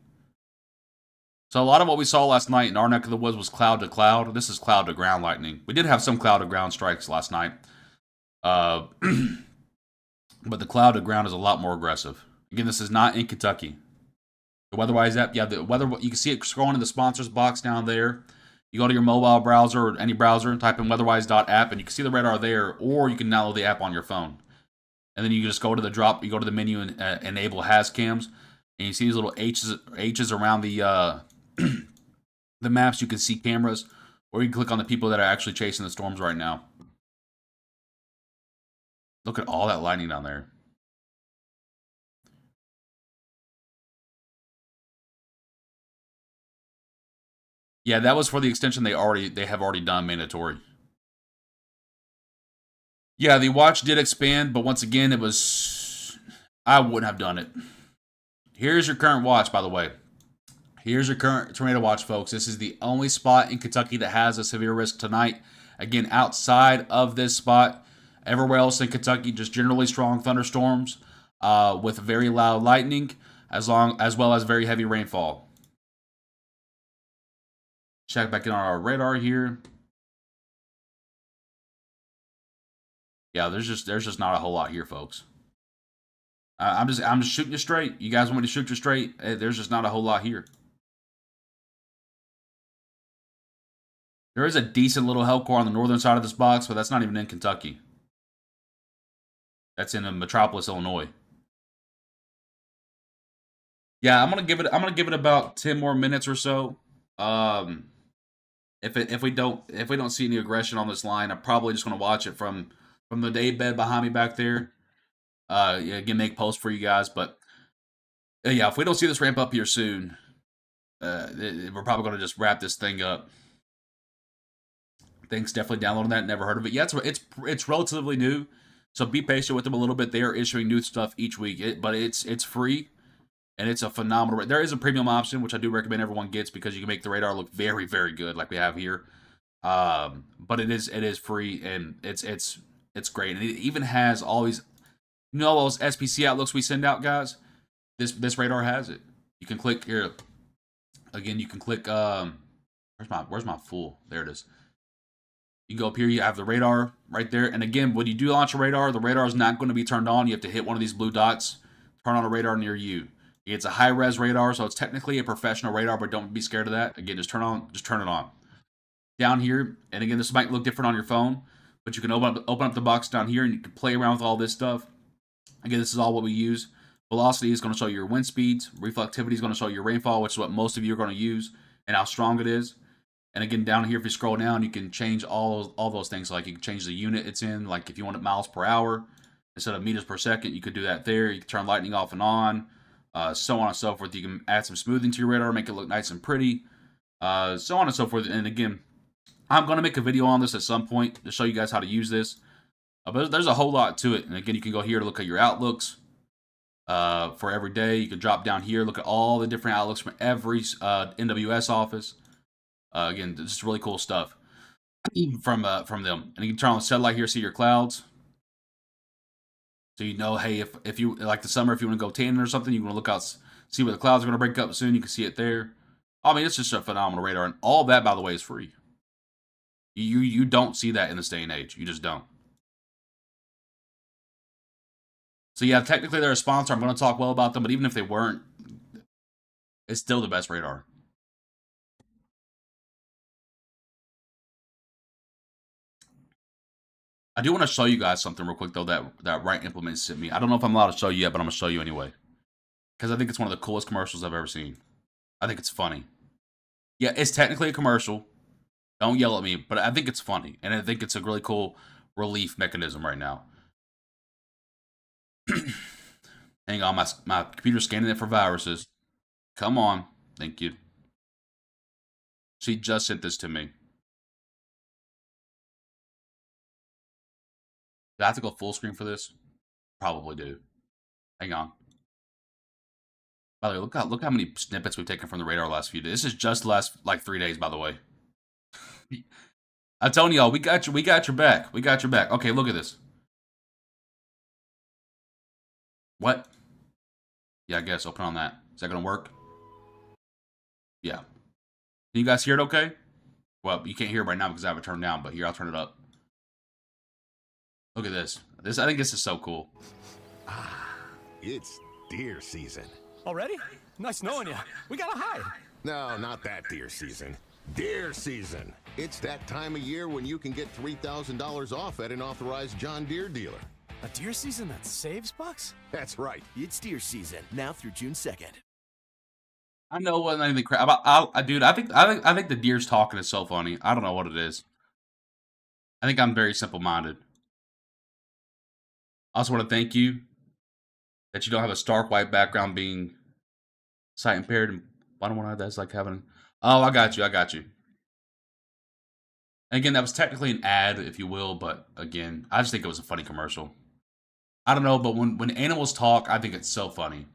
[SPEAKER 1] So a lot of what we saw last night in our neck of the woods was cloud to cloud. This is cloud to ground lightning. We did have some cloud to ground strikes last night. But the cloud to ground is a lot more aggressive. Again, this is not in Kentucky. The WeatherWise app, yeah, the weather. You can see it scrolling in the sponsors box down there. You go to your mobile browser or any browser, type in weatherwise.app, and you can see the radar there, or you can download the app on your phone. And then you just go to you go to the menu and enable has cams, and you see these little H's around the the maps. You can see cameras, or you can click on the people that are actually chasing the storms right now. Look at all that lightning down there. Yeah, that was for the extension they have already done mandatory. Yeah, the watch did expand, but once again, it was. I wouldn't have done it. Here's your current watch, by the way. Here's your current tornado watch, folks. This is the only spot in Kentucky that has a severe risk tonight. Again, outside of this spot, everywhere else in Kentucky, just generally strong thunderstorms with very loud lightning, as well as very heavy rainfall. Check back in on our radar here. Yeah, there's just not a whole lot here, folks. I'm just shooting you straight. You guys want me to shoot you straight? There's just not a whole lot here. There is a decent little hellcore on the northern side of this box, but that's not even in Kentucky. That's in Metropolis, Illinois. Yeah, I'm gonna give it about 10 more minutes or so. If we don't see any aggression on this line, I'm probably just gonna watch it from the day bed behind me back there. Again, make posts for you guys, but yeah, if we don't see this ramp up here soon, we're probably gonna just wrap this thing up. Thanks, definitely downloading that. Never heard of it. Yeah, it's relatively new, so be patient with them a little bit. They are issuing new stuff each week, but it's free, and it's a phenomenal. There is a premium option, which I do recommend everyone gets because you can make the radar look very, very good, like we have here. But it is free, and it's great, and it even has all these, all those SPC outlooks we send out, guys. This radar has it. You can click here. Again, you can click. Where's my full? There it is. You go up here, you have the radar right there. And again, when you do launch a radar, the radar is not going to be turned on. You have to hit one of these blue dots, turn on a radar near you. It's a high-res radar, so it's technically a professional radar, but don't be scared of that. Again, just turn it on. Down here, and again, this might look different on your phone, but you can open up the box down here, and you can play around with all this stuff. Again, this is all what we use. Velocity is going to show you your wind speeds. Reflectivity is going to show you your rainfall, which is what most of you are going to use, and how strong it is. And again, down here, if you scroll down, you can change all those things. Like you can change the unit it's in. Like if you want it miles per hour instead of meters per second, you could do that there. You can turn lightning off and on, so on and so forth. You can add some smoothing to your radar, make it look nice and pretty, so on and so forth. And again, I'm going to make a video on this at some point to show you guys how to use this. But there's a whole lot to it. And again, you can go here to look at your outlooks for every day. You can drop down here, look at all the different outlooks from every NWS office. Again, this is really cool stuff from them. And you can turn on the satellite here, see your clouds. So you know, hey, if you like the summer, if you want to go tanning or something, you want to look out, see where the clouds are going to break up soon. You can see it there. I mean, it's just a phenomenal radar, and all that, by the way, is free. You don't see that in this day and age. You just don't. So yeah, technically they're a sponsor. I'm going to talk well about them, but even if they weren't, it's still the best radar. I do want to show you guys something real quick, though, that Right Implement sent me. I don't know if I'm allowed to show you yet, but I'm going to show you anyway. Because I think it's one of the coolest commercials I've ever seen. I think it's funny. Yeah, it's technically a commercial. Don't yell at me, but I think it's funny. And I think it's a really cool relief mechanism right now. Hang on, my computer's scanning it for viruses. Come on. Thank you. She just sent this to me. Do I have to go full screen for this? Probably do. Hang on. By the way, look how many snippets we've taken from the radar last few days. This is just the last like 3 days, by the way. I'm telling y'all, we got your back. We got your back. Okay, look at this. What? Yeah, I guess I'll put on that. Is that gonna work? Yeah. Can you guys hear it okay? Well, you can't hear it right now because I have it turned down, but here, I'll turn it up. Look at this. I think this is so cool.
[SPEAKER 2] Ah, it's deer season.
[SPEAKER 3] Already? Nice knowing you. We gotta hide.
[SPEAKER 2] No, not that deer season. Deer season. It's that time of year when you can get $3,000 off at an authorized John Deere dealer.
[SPEAKER 3] A deer season that saves bucks?
[SPEAKER 2] That's right.
[SPEAKER 4] It's deer season, now through June 2nd.
[SPEAKER 1] I know what anything crap. Dude, I think the deer's talking is so funny. I don't know what it is. I think I'm very simple-minded. I also want to thank you that you don't have a stark white background being sight impaired. And I don't want to have that's like having. Oh, I got you. And again, that was technically an ad, if you will, but again, I just think it was a funny commercial. I don't know, but when animals talk, I think it's so funny.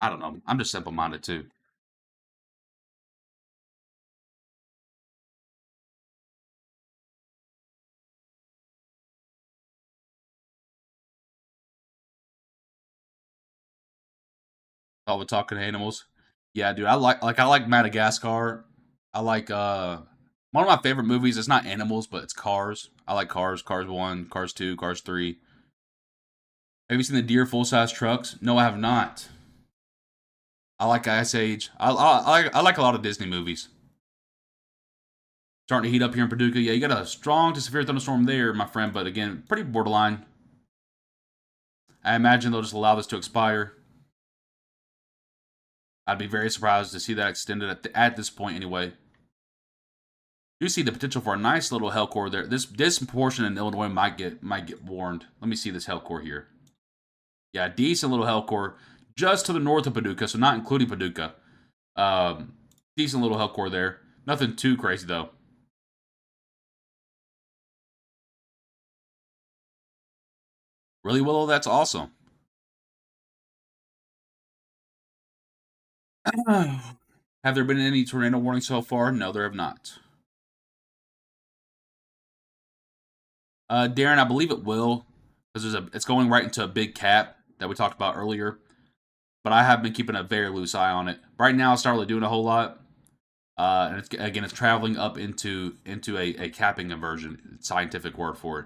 [SPEAKER 1] I don't know. I'm just simple-minded too. Oh, we're talking animals. Yeah, dude, I like Madagascar. I like one of my favorite movies. It's not animals, but it's Cars. I like Cars. Cars 1, Cars 2, Cars 3. Have you seen the Deer full-size trucks? No, I have not. I like Ice Age. I like a lot of Disney movies. Starting to heat up here in Paducah. Yeah, you got a strong to severe thunderstorm there, my friend, but again, pretty borderline. I imagine they'll just allow this to expire. I'd be very surprised to see that extended at this point anyway. You see the potential for a nice little hell core there. This portion in Illinois might get warned. Let me see this hell core here. Yeah, decent little hell core just to the north of Paducah, so not including Paducah. Decent little hell core there. Nothing too crazy though. Really, Willow? That's awesome. Have there been any tornado warnings so far? No, there have not. Darren, I believe it will, because it's going right into a big cap that we talked about earlier. But I have been keeping a very loose eye on it. Right now, it's not really doing a whole lot. And it's traveling up into a capping inversion, scientific word for it.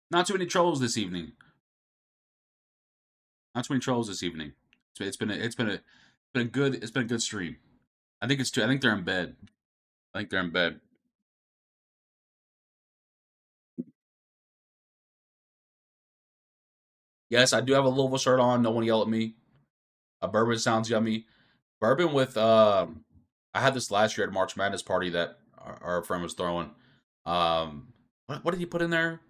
[SPEAKER 1] Not too many trolls this evening. Not too many trolls this evening. It's been a good stream. I think they're in bed. I think they're in bed. Yes, I do have a Louisville shirt on. No one yell at me. A bourbon sounds yummy. Bourbon with I had this last year at March Madness party that our friend was throwing. What did he put in there?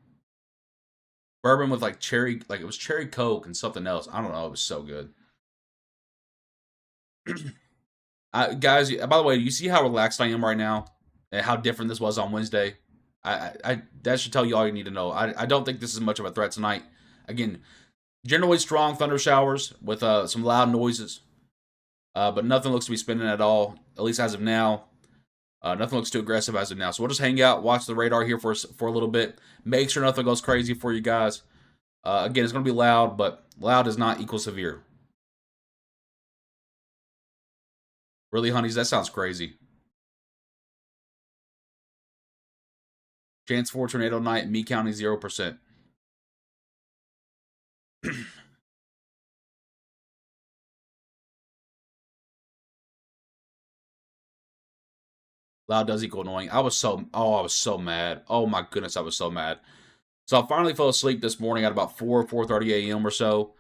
[SPEAKER 1] Bourbon with like cherry, like it was cherry coke and something else. I don't know. It was so good. Guys, by the way, you see how relaxed I am right now, and how different this was on Wednesday. That should tell you all you need to know. I don't think this is much of a threat tonight. Again, generally strong thunder showers with some loud noises, but nothing looks to be spinning at all. At least as of now, nothing looks too aggressive as of now. So we'll just hang out, watch the radar here for a little bit. Make sure nothing goes crazy for you guys. Again, it's going to be loud, but loud does not equal severe. Really, honeys, that sounds crazy. Chance for tornado night, Mee County 0%. Loud does equal annoying. I was so mad. Oh my goodness, I was so mad. So I finally fell asleep this morning at about 4:30 a.m. or so.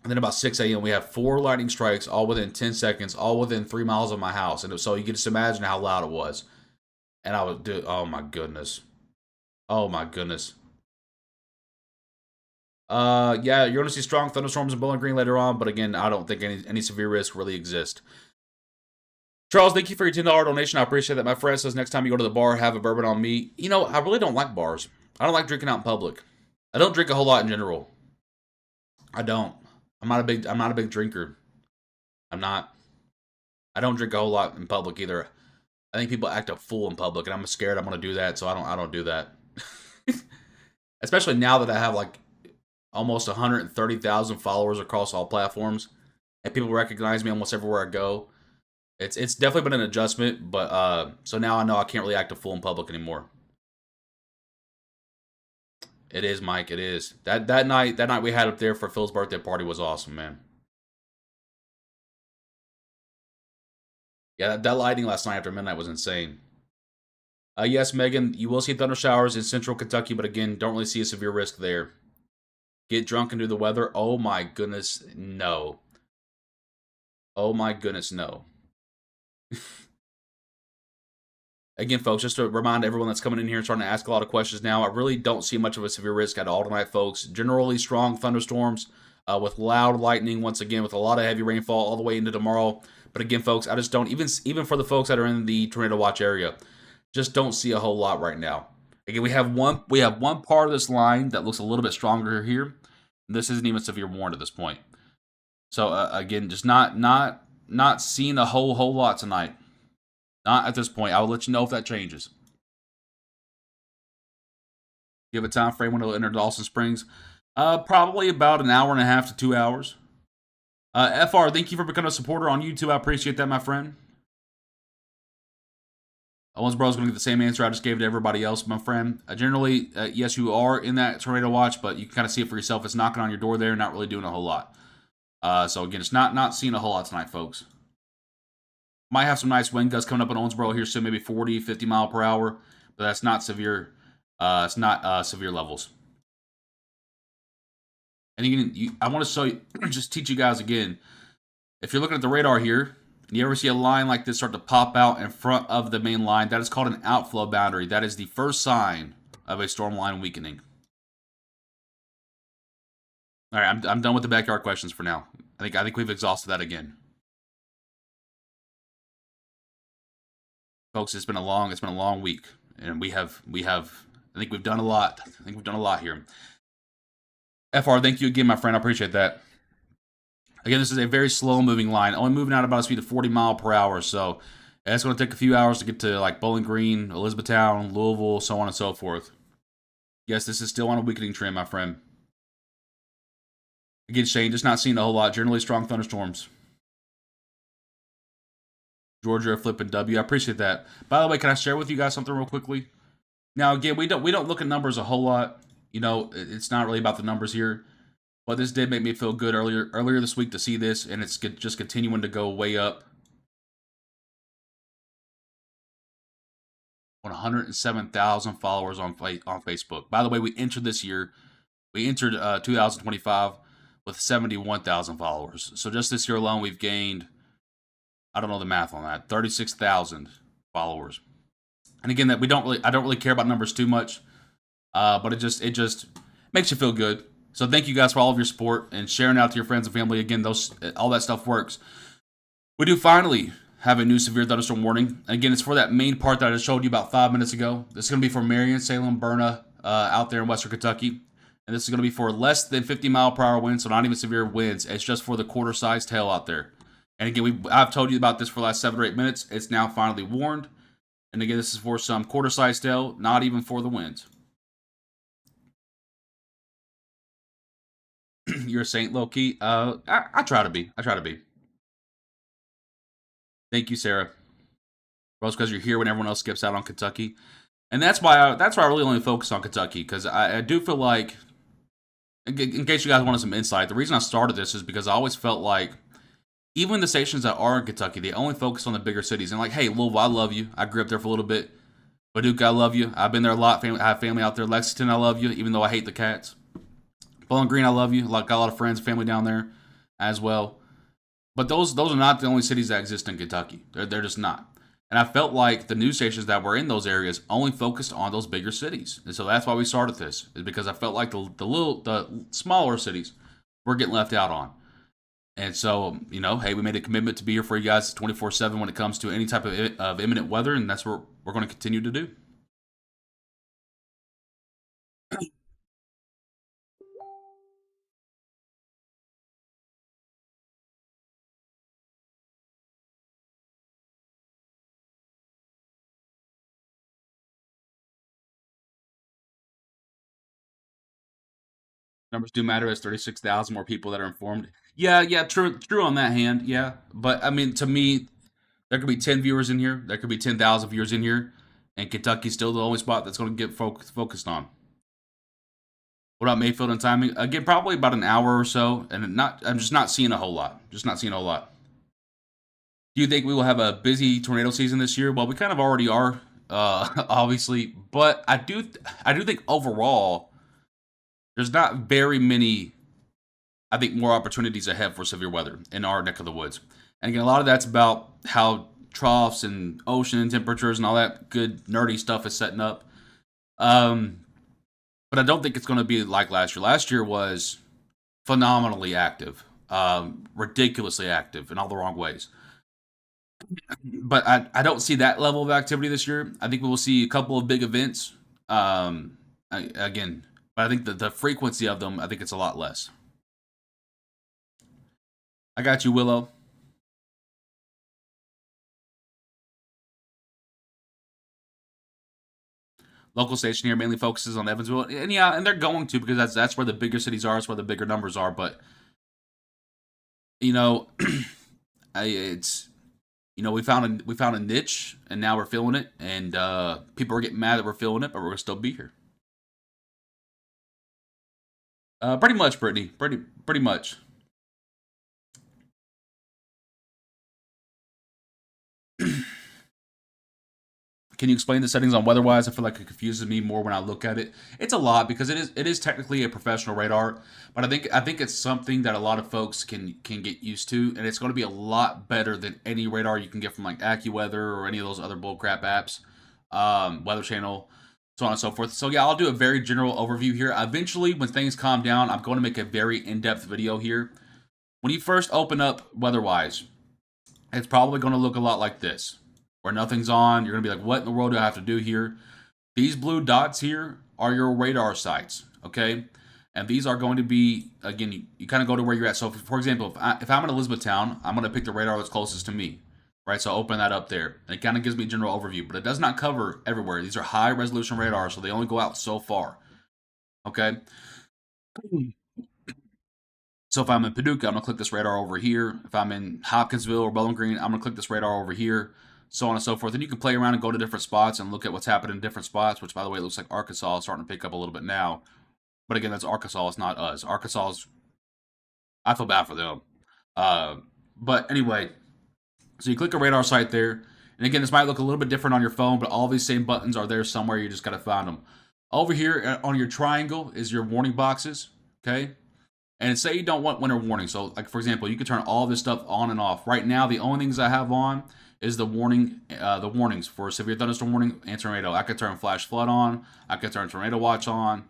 [SPEAKER 1] And then about 6 a.m. we had 4 lightning strikes, all within 10 seconds, all within 3 miles of my house. And so you can just imagine how loud it was. And I was, dude, oh my goodness. Oh my goodness. Yeah, you're going to see strong thunderstorms in Bowling Green later on, but again, I don't think any severe risk really exists. Charles, thank you for your $10 donation. I appreciate that. My friend says next time you go to the bar, have a bourbon on me. You know, I really don't like bars. I don't like drinking out in public. I don't drink a whole lot in general. I don't. I'm not a big drinker. I'm not. I don't drink a whole lot in public either. I think people act a fool in public, and I'm scared I'm gonna do that, so I don't do that. Especially now that I have like almost 130,000 followers across all platforms, and people recognize me almost everywhere I go. It's definitely been an adjustment, but so now I know I can't really act a fool in public anymore. It is, Mike. It is. That night we had up there for Phil's birthday party was awesome, man. Yeah, that lighting last night after midnight was insane. Yes, Megan, you will see thunder showers in central Kentucky, but again, don't really see a severe risk there. Get drunk and do the weather? Oh my goodness, no. Oh my goodness, no. Again, folks, just to remind everyone that's coming in here and starting to ask a lot of questions now, I really don't see much of a severe risk at all tonight, folks. Generally strong thunderstorms with loud lightning, once again, with a lot of heavy rainfall all the way into tomorrow. But again, folks, I just don't, even for the folks that are in the tornado watch area, just don't see a whole lot right now. Again, we have one part of this line that looks a little bit stronger here. This isn't even severe warned at this point. So again, just not seeing a whole lot tonight. Not at this point. I'll let you know if that changes. You have a time frame when it'll enter Dawson Springs? Probably about an hour and a half to 2 hours. FR, thank you for becoming a supporter on YouTube. I appreciate that, my friend. Owensboro's going to get the same answer I just gave to everybody else, my friend. Generally, yes, you are in that tornado watch, but you can kind of see it for yourself. It's knocking on your door there, not really doing a whole lot. So again, it's not seeing a whole lot tonight, folks. Might have some nice wind gusts coming up in Owensboro here soon, maybe 40, 50 mile per hour, but that's not severe. It's not severe levels. And again, I want to show you, just teach you guys again. If you're looking at the radar here, and you ever see a line like this start to pop out in front of the main line, that is called an outflow boundary. That is the first sign of a storm line weakening. All right, I'm done with the backyard questions for now. I think we've exhausted that again. Folks, it's been a long week, and we have I think we've done a lot. I think we've done a lot here. FR, thank you again, my friend. I appreciate that. Again, this is a very slow moving line, only moving out about a speed of 40 mile per hour. So it's going to take a few hours to get to like Bowling Green, Elizabethtown, Louisville, so on and so forth. Yes, this is still on a weakening trend, my friend. Again, Shane, just not seeing a whole lot. Generally strong thunderstorms. Georgia flipping W. I appreciate that. By the way, can I share with you guys something real quickly? Now, again, we don't look at numbers a whole lot. You know, it's not really about the numbers here. But this did make me feel good earlier this week to see this, and it's just continuing to go way up. 107,000 followers on Facebook. By the way, we entered this year. We entered 2025 with 71,000 followers. So just this year alone, we've gained, I don't know the math on that, 36,000 followers. And again, I don't really care about numbers too much, but it just makes you feel good. So thank you guys for all of your support and sharing out to your friends and family. Again, all that stuff works. We do finally have a new severe thunderstorm warning. Again, it's for that main part that I just showed you about 5 minutes ago. This is going to be for Marion, Salem, Berna, out there in Western Kentucky. And this is going to be for less than 50 mile per hour winds, so not even severe winds. It's just for the quarter-sized tail out there. And again, I've told you about this for the last 7 or 8 minutes. It's now finally warned. And again, this is for some quarter-sized tail, not even for the winds. You're a saint, low-key. I try to be. I try to be. Thank you, Sarah. Rose, because you're here when everyone else skips out on Kentucky. And that's why I really only focus on Kentucky, because I do feel like, in case you guys wanted some insight, the reason I started this is because I always felt like even the stations that are in Kentucky, they only focus on the bigger cities. And like, hey, Louisville, I love you. I grew up there for a little bit. Paducah, I love you. I've been there a lot. I have family out there. Lexington, I love you, even though I hate the Cats. Bowling Green, I love you. Got a lot of friends, family down there as well. But those are not the only cities that exist in Kentucky. They're just not. And I felt like the news stations that were in those areas only focused on those bigger cities. And so that's why we started this, is because I felt like the smaller cities were getting left out on. And so, you know, hey, we made a commitment to be here for you guys 24/7 when it comes to any type of imminent weather, and that's what we're going to continue to do. Numbers do matter. As 36,000 more people that are informed. Yeah, true on that hand. Yeah, but I mean, to me, there could be 10 viewers in here. There could be 10,000 viewers in here, and Kentucky's still the only spot that's going to get focused on. What about Mayfield and timing? Again, probably about an hour or so, and I'm just not seeing a whole lot. Just not seeing a whole lot. Do you think we will have a busy tornado season this year? Well, we kind of already are, obviously, but I do think overall, there's not very many, I think, more opportunities ahead for severe weather in our neck of the woods. And again, a lot of that's about how troughs and ocean temperatures and all that good nerdy stuff is setting up. But I don't think it's going to be like last year. Last year was phenomenally active, ridiculously active in all the wrong ways. But I don't see that level of activity this year. I think we will see a couple of big events. Again, but I think the frequency of them, I think it's a lot less. I got you, Willow. Local station here mainly focuses on Evansville, and yeah, and they're going to, because that's where the bigger cities are, that's where the bigger numbers are. But you know, it's, you know, we found a niche, and now we're filling it, and people are getting mad that we're filling it, but we're gonna still be here. Pretty much, Brittany. Pretty much. Can you explain the settings on weatherwise? I feel like it confuses me more when I look at it. It's a lot because it is technically a professional radar, but I think it's something that a lot of folks can get used to, and it's going to be a lot better than any radar you can get from like AccuWeather or any of those other bullcrap apps, Weather Channel, so on and so forth. So yeah, I'll do a very general overview here. Eventually, when things calm down, I'm going to make a very in-depth video here. When you first open up weatherwise, it's probably going to look a lot like this, where nothing's on. You're going to be like, what in the world do I have to do here? These blue dots here are your radar sites, okay? And these are going to be, again, you kind of go to where you're at. So, for example, if I'm in Elizabethtown, I'm going to pick the radar that's closest to me, right? So I'll open that up there. And it kind of gives me a general overview, but it does not cover everywhere. These are high-resolution radars, so they only go out so far, okay? So if I'm in Paducah, I'm going to click this radar over here. If I'm in Hopkinsville or Bowling Green, I'm going to click this radar over here, so on and so forth. And you can play around and go to different spots and look at what's happening in different spots, which, by the way, looks like Arkansas is starting to pick up a little bit now. But again, that's Arkansas. It's not us. Arkansas, I feel bad for them. But anyway, so you click a radar site there. And again, this might look a little bit different on your phone, but all these same buttons are there somewhere. You just got to find them. Over here on your triangle is your warning boxes, okay? And say you don't want winter warning. So, like, for example, you can turn all this stuff on and off. Right now, the only things I have on is the warnings for severe thunderstorm warning and tornado. I could turn flash flood on. I could turn tornado watch on,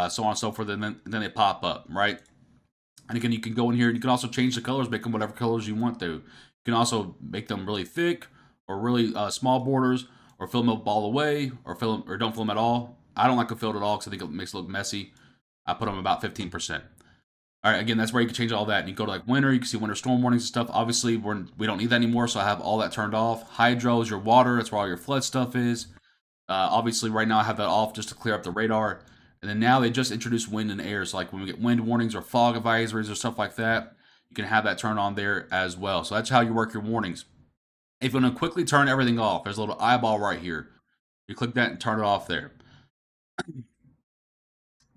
[SPEAKER 1] so on and so forth, and then they pop up, right? And again, you can go in here and you can also change the colors, make them whatever colors you want to. You can also make them really thick or really small borders, or fill them up all the way, or don't fill them at all. I don't like to fill it at all because I think it makes it look messy. I put them about 15%. All right, again, that's where you can change all that. And you go to like winter, you can see winter storm warnings and stuff. Obviously, we don't need that anymore, so I have all that turned off. Hydro is your water. That's where all your flood stuff is. Obviously, right now I have that off just to clear up the radar. And then now they just introduced wind and air. So like when we get wind warnings or fog advisories or stuff like that, you can have that turned on there as well. So that's how you work your warnings. If you want to quickly turn everything off, there's a little eyeball right here. You click that and turn it off there.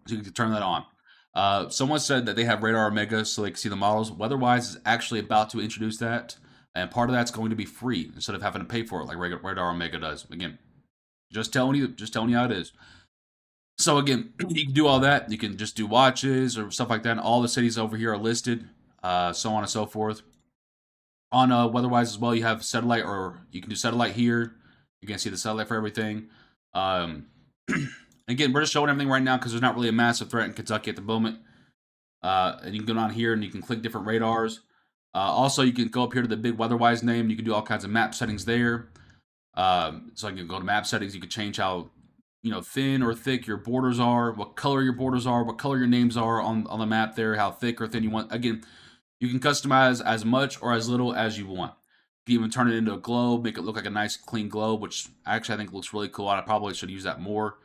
[SPEAKER 1] So you can turn that on. Someone said that they have Radar Omega so they can see the models. Weatherwise is actually about to introduce that, and part of that's going to be free instead of having to pay for it like Radar Omega does. Again, just telling you how it is. So again, you can do all that. You can just do watches or stuff like that. And all the cities over here are listed, so on and so forth. On Weatherwise as well, you have satellite, or you can do satellite here. You can see the satellite for everything. Again, we're just showing everything right now because there's not really a massive threat in Kentucky at the moment. And you can go down here and you can click different radars. Also, you can go up here to the big Weatherwise name. You can do all kinds of map settings there. So you can go to map settings. You can change how thin or thick your borders are, what color your borders are, what color your names are on the map there, how thick or thin you want. Again, you can customize as much or as little as you want. You can even turn it into a globe, make it look like a nice clean globe, which actually I think looks really cool. I probably should use that more.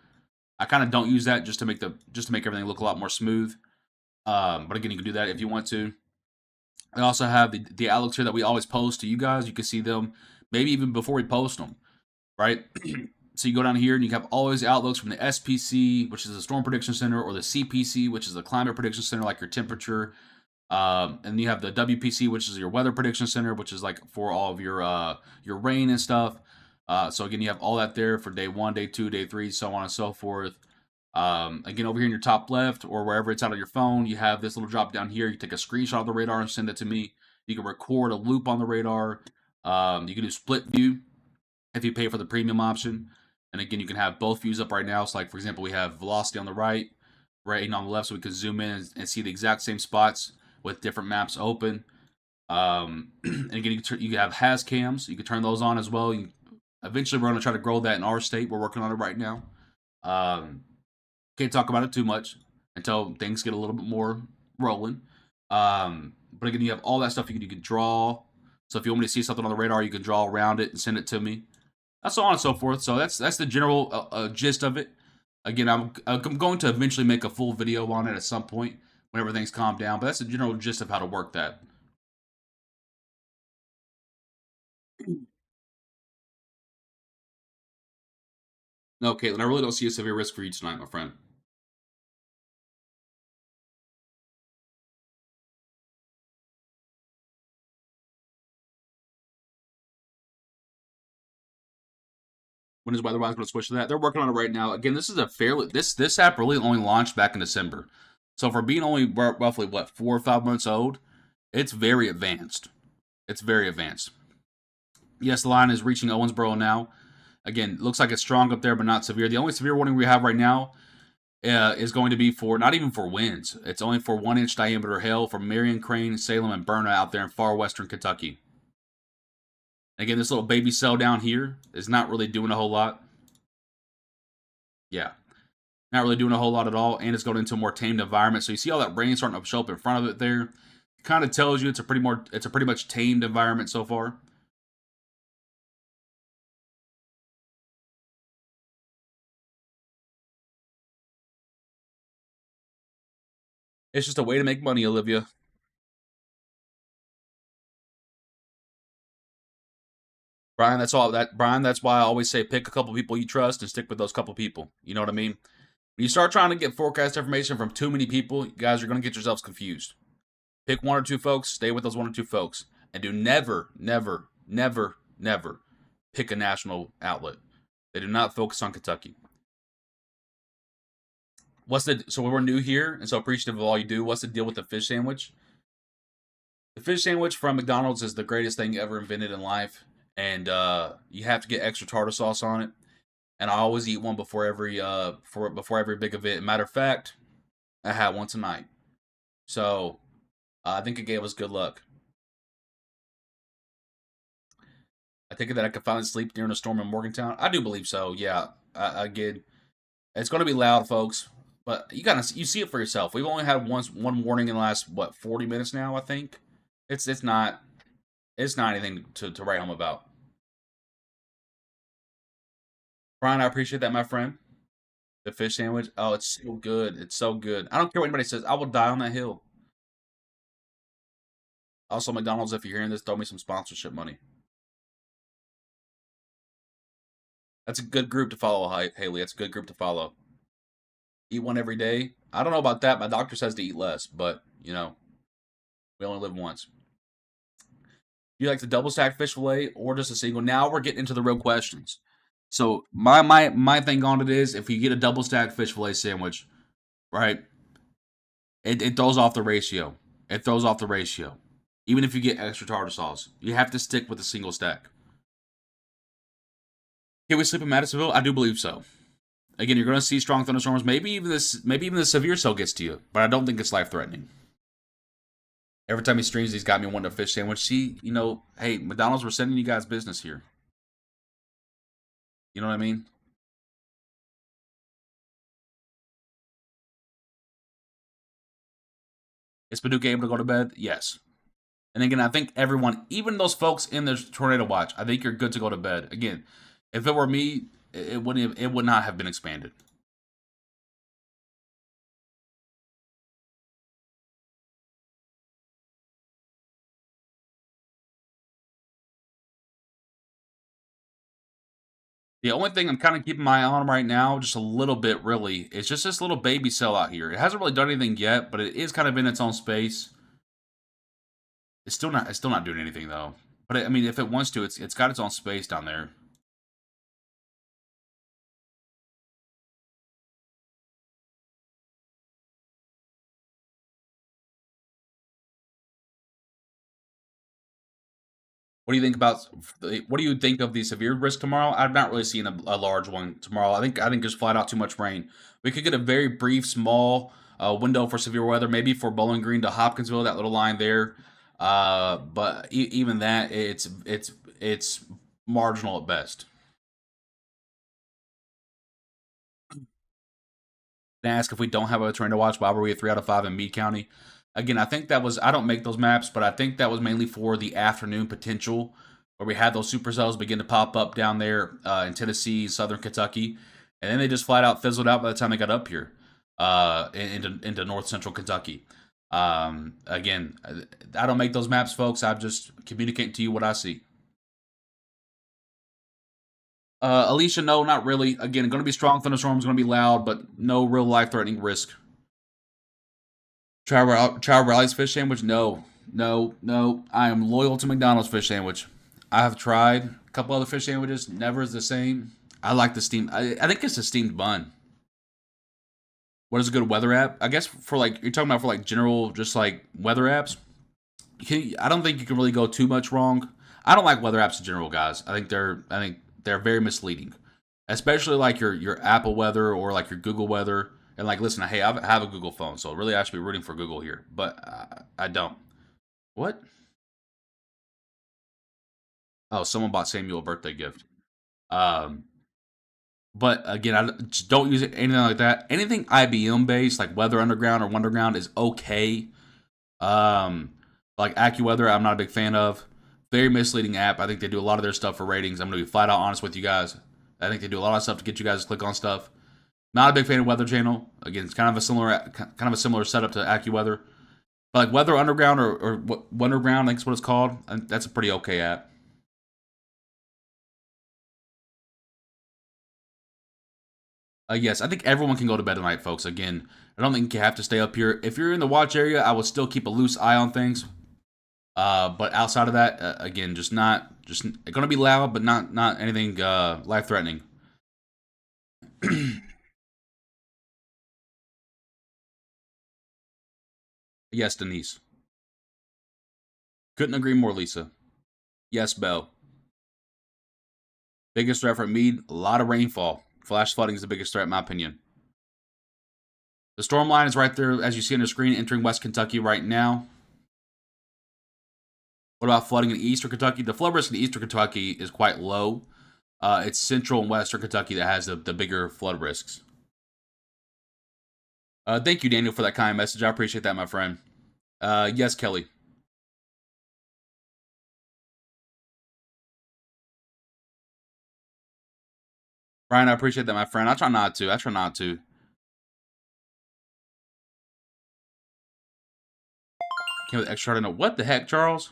[SPEAKER 1] I kind of don't use that just to make everything look a lot more smooth. But again, you can do that if you want to. I also have the outlooks here that we always post to you guys. You can see them maybe even before we post them, right? So you go down here and you have all these outlooks from the SPC, which is the Storm Prediction Center, or the CPC, which is the Climate Prediction Center, like your temperature. And you have the WPC, which is your Weather Prediction Center, which is like for all of your rain and stuff. So again, you have all that there for day 1, day 2, day 3, so on and so forth. Again, over here in your top left or wherever it's out on your phone, you have this little drop down here. You take a screenshot of the radar and send it to me. You can record a loop on the radar. You can do split view if you pay for the premium option. And again, you can have both views up right now. So, like, for example, we have velocity on the right, rating on the left, so we can zoom in and see the exact same spots with different maps open. And again, you have has cams. You can turn those on as well. Eventually, we're going to try to grow that in our state. We're working on it right now. Can't talk about it too much until things get a little bit more rolling. But again, you have all that stuff you can draw. So if you want me to see something on the radar, you can draw around it and send it to me. That's so on and so forth. So that's the general gist of it. Again, I'm going to eventually make a full video on it at some point when everything's calmed down. But that's the general gist of how to work that. No, Caitlin, I really don't see a severe risk for you tonight, my friend. When is weather-wise going to switch to that? They're working on it right now. Again, this is a fairly this app really only launched back in December, so for being only roughly 4 or 5 months old, it's very advanced. It's very advanced. Yes, the line is reaching Owensboro now. Again, looks like it's strong up there, but not severe. The only severe warning we have right now is going to be for not even for winds. It's only for 1-inch diameter hail from Marion, Crane, Salem, and Berna out there in far western Kentucky. Again, this little baby cell down here is not really doing a whole lot. Yeah. Not really doing a whole lot at all, and it's going into a more tamed environment. So you see all that rain starting to show up in front of it there. It kind of tells you it's a pretty much tamed environment so far. It's just a way to make money, Olivia. Brian, that's why I always say pick a couple people you trust and stick with those couple people. You know what I mean? When you start trying to get forecast information from too many people, you guys are going to get yourselves confused. Pick 1 or 2 folks, stay with those 1 or 2 folks, and do never, never, never, never pick a national outlet. They do not focus on Kentucky. So we're new here, and so appreciative of all you do. What's the deal with the fish sandwich? The fish sandwich from McDonald's is the greatest thing ever invented in life, and you have to get extra tartar sauce on it. And I always eat one before every big event. Matter of fact, I had one tonight, so I think it gave us good luck. I think that I could finally sleep during a storm in Morgantown. I do believe so. Yeah, again, it's going to be loud, folks, but you see it for yourself. We've only had one warning in the last 40 minutes now. I think it's not anything to write home about. Brian, I appreciate that, my friend. The fish sandwich. Oh, it's so good. It's so good. I don't care what anybody says. I will die on that hill. Also, McDonald's, if you're hearing this, throw me some sponsorship money. That's a good group to follow, Haley. That's a good group to follow. Eat one every day. I don't know about that. My doctor says to eat less, but, we only live once. Do you like the double stack fish fillet or just a single? Now we're getting into the real questions. So my thing on it is, if you get a double stack fish fillet sandwich, right, it throws off the ratio. It throws off the ratio. Even if you get extra tartar sauce, you have to stick with a single stack. Can we sleep in Madisonville? I do believe so. Again, you're going to see strong thunderstorms. Maybe even the severe cell gets to you, but I don't think it's life threatening. Every time he streams, he's got me wanting a fish sandwich. See, hey, McDonald's, we're sending you guys business here. You know what I mean? Is Paducah able to go to bed? Yes. And again, I think everyone, even those folks in the tornado watch, I think you're good to go to bed. Again, if it were me, it would not have been expanded. The only thing I'm kind of keeping my eye on right now, just a little bit really, is just this little baby cell out here. It hasn't really done anything yet, but it is kind of in its own space. It's still not doing anything though. But I mean, if it wants to, it's got its own space down there. What do you think about? What do you think of the severe risk tomorrow? I'm not really seeing a large one tomorrow. I think there's flat out too much rain. We could get a very brief, small window for severe weather, maybe for Bowling Green to Hopkinsville, that little line there. But even that, it's marginal at best. And ask if we don't have a tornado watch, why were we at 3 out of 5 in Meade County? Again, I think that was, I don't make those maps, but I think that was mainly for the afternoon potential where we had those supercells begin to pop up down there in Tennessee, southern Kentucky. And then they just flat out fizzled out by the time they got up here into north central Kentucky. Again, I don't make those maps, folks. I'm just communicating to you what I see. Alicia, no, not really. Again, going to be strong thunderstorms, going to be loud, but no real life-threatening risk. Child Riley's fish sandwich? No, no, no. I am loyal to McDonald's fish sandwich. I have tried a couple other fish sandwiches. Never is the same. I like the steamed. I think it's a steamed bun. What is a good weather app? I guess for like you're talking about for like general, just like weather apps. I don't think you can really go too much wrong. I don't like weather apps in general, guys. I think they're very misleading, especially like your Apple Weather or like your Google Weather. And like, listen, hey, I have a Google phone, so really I should be rooting for Google here, but I don't. What? Oh, someone bought Samuel a birthday gift. Um, but again, I just don't use it anything like that. Anything IBM based, like Weather Underground or Wonderground, is okay. Like AccuWeather, I'm not a big fan of. Very misleading app. I think they do a lot of their stuff for ratings. I'm gonna be flat out honest with you guys. I think they do a lot of stuff to get you guys to click on stuff. Not a big fan of Weather Channel. Again, it's kind of a similar setup to AccuWeather. But like Weather Underground or Wonderground, I think is what it's called. And that's a pretty okay app. Yes, I think everyone can go to bed tonight, folks. Again, I don't think you have to stay up here. If you're in the watch area, I would still keep a loose eye on things. But outside of that, again, just going to be loud, but not anything life threatening. Yes, Denise. Couldn't agree more, Lisa. Yes, Bell. Biggest threat for Meade, a lot of rainfall. Flash flooding is the biggest threat, in my opinion. The storm line is right there, as you see on the screen, entering West Kentucky right now. What about flooding in Eastern Kentucky? The flood risk in Eastern Kentucky is quite low. It's Central and Western Kentucky that has the bigger flood risks. Thank you, Daniel, for that kind message. I appreciate that, my friend. Yes, Kelly. Brian, I appreciate that, my friend. I try not to. I try not to. Came with extra hard to know. What the heck, Charles?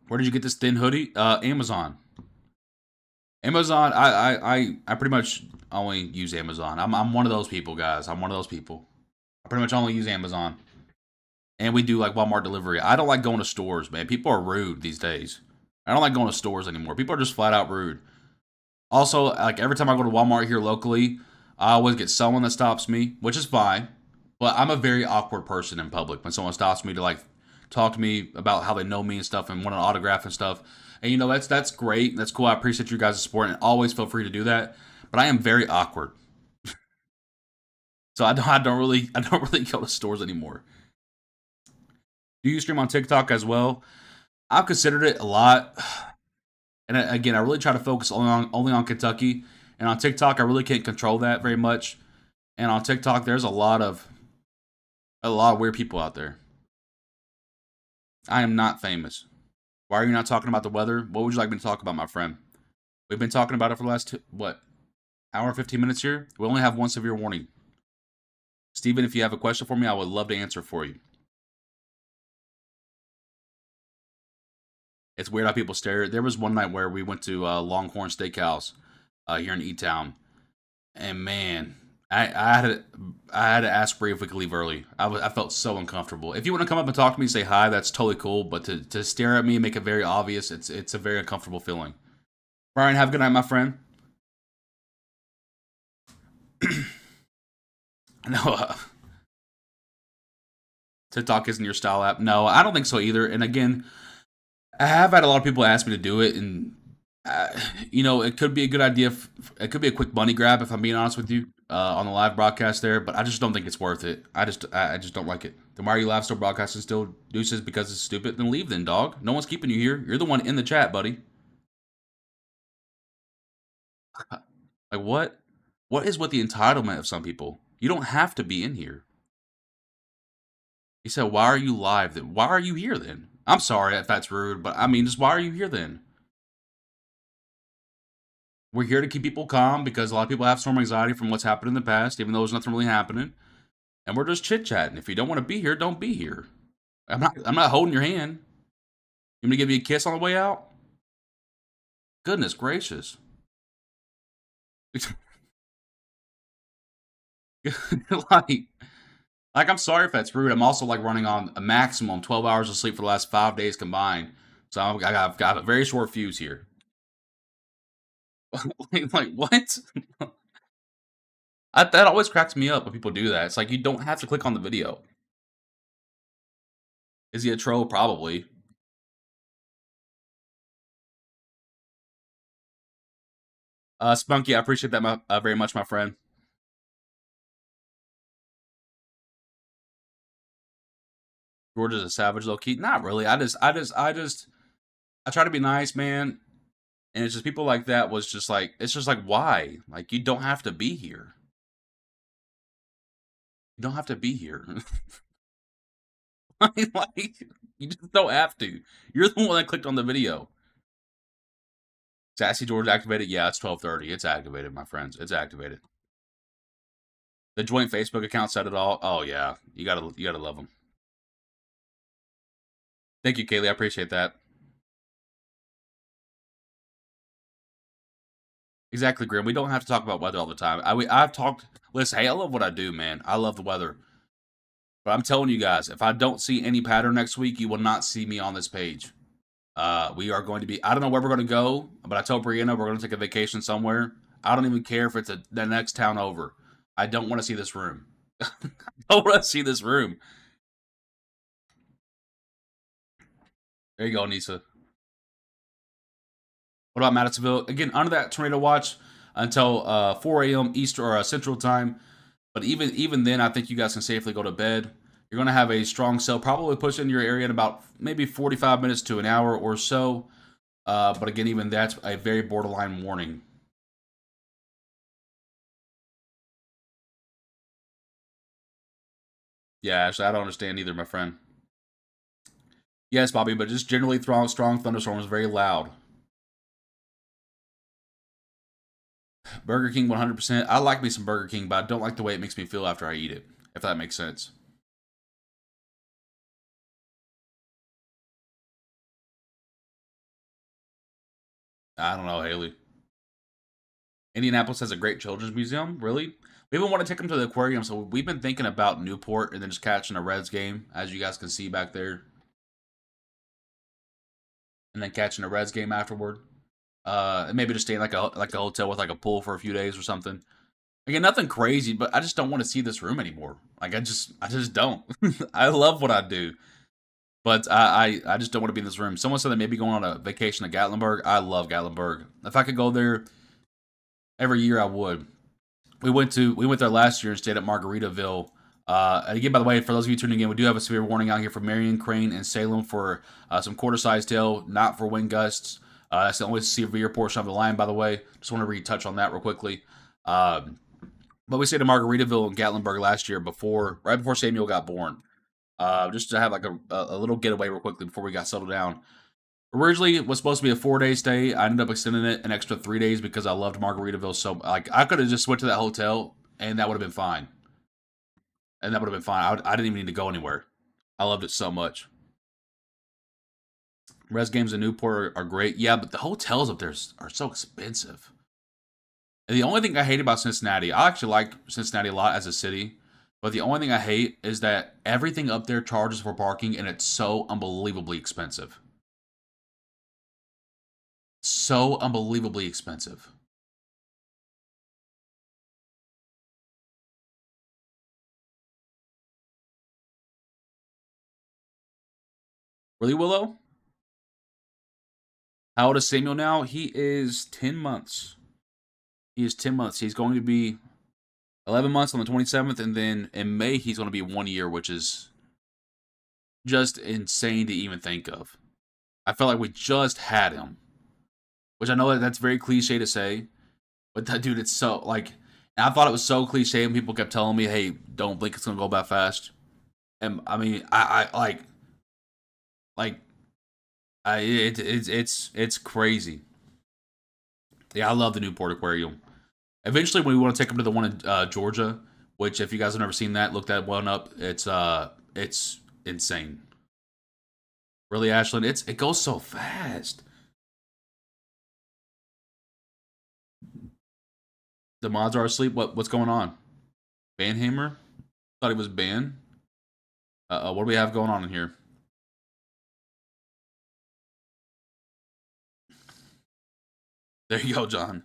[SPEAKER 1] Where did you get this thin hoodie? Amazon. Amazon. I pretty much only use Amazon. I'm one of those people, guys. I'm one of those people. I pretty much only use Amazon, and we do like Walmart delivery. I don't like going to stores, man. People are rude these days. I don't like going to stores anymore. People are just flat out rude. Also, like every time I go to Walmart here locally, I always get someone that stops me, which is fine. But I'm a very awkward person in public when someone stops me to like talk to me about how they know me and stuff and want an autograph and stuff. And you know that's great. That's cool. I appreciate you guys' support and always feel free to do that. But I am very awkward, so I don't really go to stores anymore. Do you stream on TikTok as well? I've considered it a lot, and again, I really try to focus only on Kentucky. And on TikTok, I really can't control that very much. And on TikTok, there's a lot of weird people out there. I am not famous. Why are you not talking about the weather? What would you like me to talk about, my friend? We've been talking about it for the last hour and 15 minutes here. We only have one severe warning. Steven, if you have a question for me, I would love to answer for you. It's weird how people stare. There was one night where we went to Longhorn Steakhouse here in E-Town, and man, I had to ask Bree if we could leave early. I felt so uncomfortable. If you want to come up and talk to me, say hi, that's totally cool. But to stare at me and make it very obvious, it's a very uncomfortable feeling. Brian, have a good night, my friend. No, TikTok isn't your style app. No, I don't think so either. And again, I have had a lot of people ask me to do it, and uh, it could be a good idea. It could be a quick money grab if I'm being honest with you on the live broadcast there, but I just don't think it's worth it. I just don't like it. Then why are you live still broadcasting still, Deuces? Because it's stupid. Then leave, then dog. No one's keeping you here. You're the one in the chat, buddy. Like what? What is with the entitlement of some people? You don't have to be in here. He said, "Why are you live then? Why are you here then?" I'm sorry if that's rude, but I mean, just why are you here then? We're here to keep people calm because a lot of people have storm anxiety from what's happened in the past, even though there's nothing really happening. And we're just chit chatting. If you don't want to be here, don't be here. I'm not holding your hand. You want me to give you a kiss on the way out? Goodness gracious. like, I'm sorry if that's rude. I'm also like running on a maximum 12 hours of sleep for the last 5 days combined. So I've got a very short fuse here. like what? That always cracks me up when people do that. It's like you don't have to click on the video. Is he a troll? Probably. Spunky, I appreciate that very much, my friend. George is a savage, low key. Not really. I try to be nice, man. And it's just people like that was just like, it's just like, why? Like, you don't have to be here. You don't have to be here. like, you just don't have to. You're the one that clicked on the video. Sassy George activated. Yeah, it's 12:30. It's activated, my friends. It's activated. The joint Facebook account said it all. Oh yeah, you gotta love them. Thank you, Kaylee. I appreciate that. Exactly, Grim. We don't have to talk about weather all the time. I've talked. Listen, hey, I love what I do, man. I love the weather. But I'm telling you guys, if I don't see any pattern next week, you will not see me on this page. We are going to be. I don't know where we're going to go, but I told Brianna we're going to take a vacation somewhere. I don't even care if it's the next town over. I don't want to see this room. I don't want to see this room. There you go, Nisa. What about Madisonville? Again, under that tornado watch until 4 a.m. Eastern or Central Time. But even then, I think you guys can safely go to bed. You're going to have a strong cell, probably push in your area in about maybe 45 minutes to an hour or so. But again, even that's a very borderline warning. Yeah, actually, I don't understand either, my friend. Yes, Bobby, but just generally strong thunderstorms, very loud. Burger King 100%. I like me some Burger King, but I don't like the way it makes me feel after I eat it, if that makes sense. I don't know, Haley. Indianapolis has a great children's museum. Really? We even want to take them to the aquarium, so we've been thinking about Newport and then just catching a Reds game, as you guys can see back there. And then catching a Reds game afterward. And maybe just staying like a hotel with like a pool for a few days or something. Again, nothing crazy, but I just don't want to see this room anymore. Like I just don't. I love what I do. But I just don't want to be in this room. Someone said they may be going on a vacation to Gatlinburg. I love Gatlinburg. If I could go there every year, I would. We went there last year and stayed at Margaritaville. And again, by the way, for those of you tuning in, we do have a severe warning out here for Marion, Crane, and Salem for some quarter-sized hail, not for wind gusts. That's the only severe portion of the line, by the way. Just want to retouch on that real quickly. But we stayed at Margaritaville and Gatlinburg last year right before Samuel got born. Just to have like a little getaway real quickly before we got settled down. Originally, it was supposed to be a 4-day stay. I ended up extending it an extra 3 days because I loved Margaritaville so. Like I could have just went to that hotel and that would have been fine. And that would have been fine. I didn't even need to go anywhere. I loved it so much. Res games in Newport are great. Yeah, but the hotels up there are so expensive. And the only thing I hate about Cincinnati, I actually like Cincinnati a lot as a city, but the only thing I hate is that everything up there charges for parking and it's so unbelievably expensive. So unbelievably expensive. Really, Willow? How old is Samuel now? He is 10 months. He is 10 months. He's going to be 11 months on the 27th, and then in May, he's going to be 1 year, which is just insane to even think of. I felt like we just had him, which I know that that's very cliche to say, but that dude, it's so, like, and I thought it was so cliche, and people kept telling me, hey, don't blink, it's going to go by fast. And I mean, it's crazy. Yeah, I love the Newport Aquarium. Eventually, we want to take them to the one in Georgia, which if you guys have never seen that, look that one up. It's insane. Really, Ashlyn, it goes so fast. The mods are asleep. What's going on? Banhammer? Thought he was banned. What do we have going on in here? There you go, John.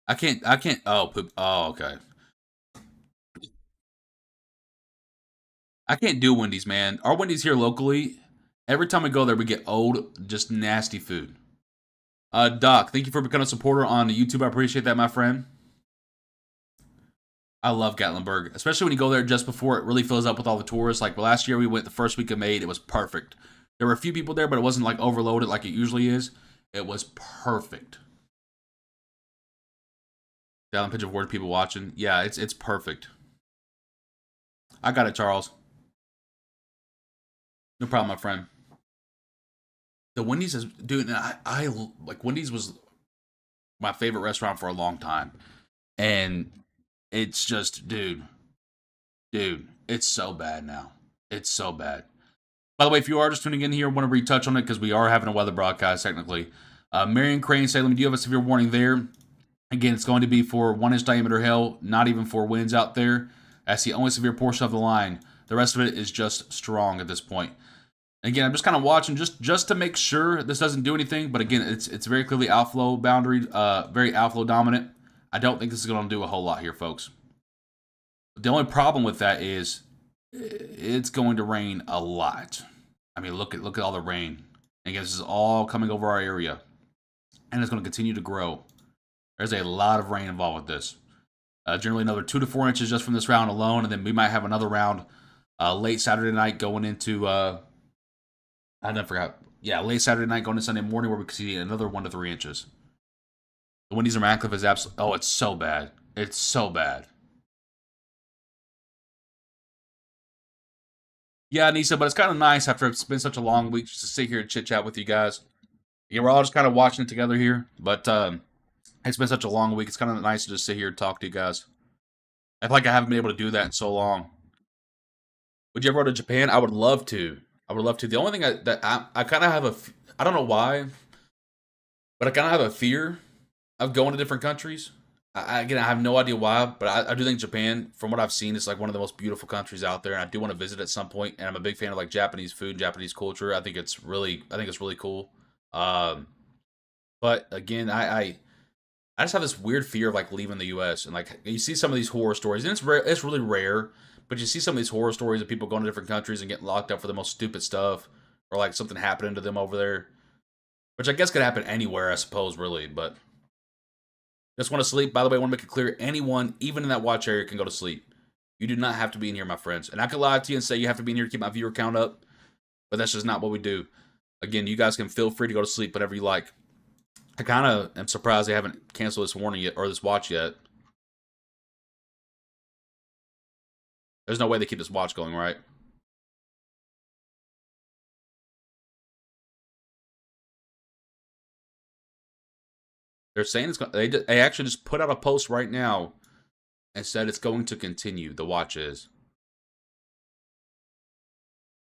[SPEAKER 1] I can't, oh, poop. Oh, okay. I can't do Wendy's, man. Our Wendy's here locally, every time we go there, we get old, just nasty food. Doc, thank you for becoming a supporter on YouTube. I appreciate that, my friend. I love Gatlinburg, especially when you go there just before it really fills up with all the tourists. Like last year, we went the first week of May. It was perfect. There were a few people there, but it wasn't like overloaded like it usually is. It was perfect. Down pitch of word people watching. Yeah, it's perfect. I got it, Charles. No problem, my friend. The Wendy's is, dude. I like Wendy's was my favorite restaurant for a long time, and it's just, dude, it's so bad now. It's so bad. By the way, if you are just tuning in here, I want to retouch on it because we are having a weather broadcast technically. Marion Crane, Salem, do you have a severe warning there? Again, it's going to be for 1-inch diameter hail, not even for winds out there. That's the only severe portion of the line. The rest of it is just strong at this point. Again, I'm just kind of watching just to make sure this doesn't do anything. But again, it's very clearly outflow boundary, very outflow dominant. I don't think this is going to do a whole lot here, folks. The only problem with that is it's going to rain a lot. I mean, look at all the rain. Again, this is all coming over our area, and it's going to continue to grow. There's a lot of rain involved with this. Generally another 2 to 4 inches just from this round alone, and then we might have another round late Saturday night going into I forgot. Yeah, late Saturday night going to Sunday morning where we could see another 1 to 3 inches. The Wendy's in Radcliffe is absolutely, oh, it's so bad. It's so bad. Yeah, Nisa, but it's kind of nice after it's been such a long week just to sit here and chit chat with you guys. Yeah, we're all just kind of watching it together here, but it's been such a long week. It's kind of nice to just sit here and talk to you guys. I feel like I haven't been able to do that in so long. Would you ever go to Japan? I would love to. I would love to. The only thing I kind of have I don't know why, but I kind of have a fear of going to different countries. Again, I have no idea why, but I do think Japan, from what I've seen, is like one of the most beautiful countries out there, and I do want to visit at some point. And I'm a big fan of like Japanese food, Japanese culture. I think it's really cool. But again, I just have this weird fear of like leaving the U.S. and like you see some of these horror stories, and it's rare, it's really rare. But you see some of these horror stories of people going to different countries and getting locked up for the most stupid stuff, or like something happening to them over there, which I guess could happen anywhere, I suppose, really. But just want to sleep. By the way, I want to make it clear: anyone, even in that watch area, can go to sleep. You do not have to be in here, my friends. And I could lie to you and say you have to be in here to keep my viewer count up, but that's just not what we do. Again, you guys can feel free to go to sleep whenever you like. I kind of am surprised they haven't canceled this warning yet, or this watch yet. There's no way they keep this watch going, right? They're saying it's going. They actually just put out a post right now and said it's going to continue. The watch is,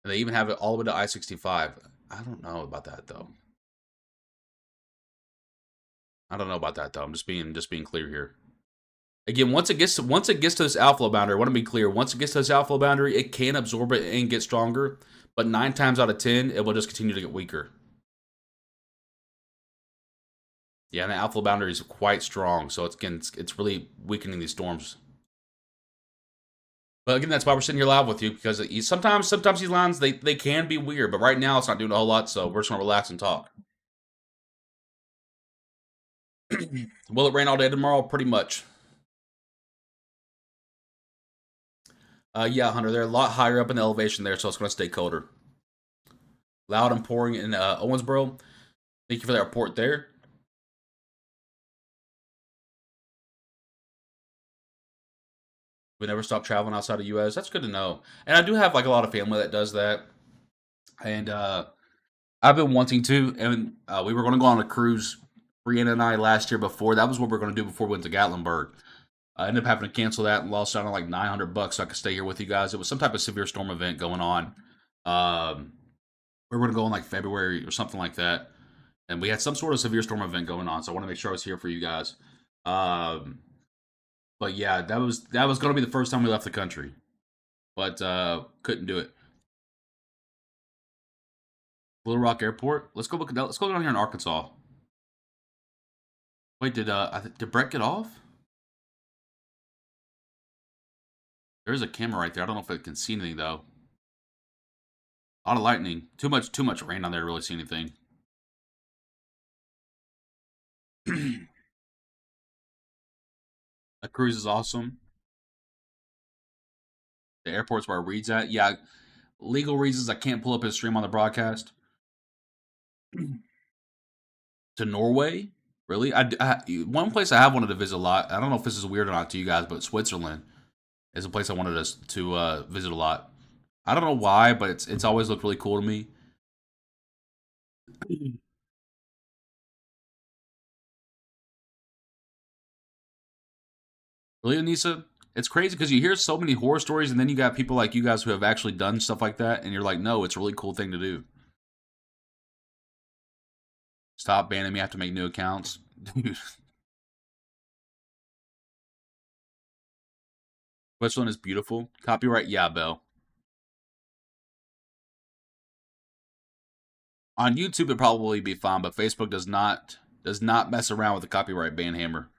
[SPEAKER 1] and they even have it all the way to I-65. I don't know about that though. I'm just being clear here. Again, once it gets to this outflow boundary, I want to be clear. Once it gets to this outflow boundary, it can absorb it and get stronger, but 9 times out of 10, it will just continue to get weaker. Yeah, and the outflow boundary is quite strong, so it's really weakening these storms. But again, that's why we're sitting here live with you, because sometimes these lines they can be weird, but right now it's not doing a whole lot, so we're just gonna relax and talk. Will it rain all day tomorrow? Pretty much. Yeah, Hunter, they're a lot higher up in the elevation there, so it's gonna stay colder. Loud and pouring in Owensboro. Thank you for that report there. We never stop traveling outside of U.S. That's good to know. And I do have like a lot of family that does that, and I've been wanting to. And we were going to go on a cruise, Brianna and I, last year before. That was what we were going to do before we went to Gatlinburg. I ended up having to cancel that and lost out on like $900 so I could stay here with you guys. It was some type of severe storm event going on. Um, we were going to go in like February or something like that, and we had some sort of severe storm event going on. So I want to make sure I was here for you guys. Um, but yeah, that was going to be the first time we left the country, but couldn't do it. Little Rock Airport. Let's go look at that. Let's go down here in Arkansas. Wait, did Brett get off? There's a camera right there. I don't know if it can see anything though. A lot of lightning. Too much rain on there to really see anything. A cruise is awesome. The airport's where Reed's at. Yeah, legal reasons I can't pull up his stream on the broadcast. To Norway? Really? One place I have wanted to visit a lot. I don't know if this is weird or not to you guys, but Switzerland is a place I wanted us to visit a lot. I don't know why, but it's always looked really cool to me. Really, Anissa? It's crazy because you hear so many horror stories, and then you got people like you guys who have actually done stuff like that, and you're like, no, it's a really cool thing to do. Stop banning me. I have to make new accounts. Dude, Switzerland is beautiful. Copyright, yeah, Bell. On YouTube, it'd probably be fine, but Facebook does not mess around with the copyright ban hammer.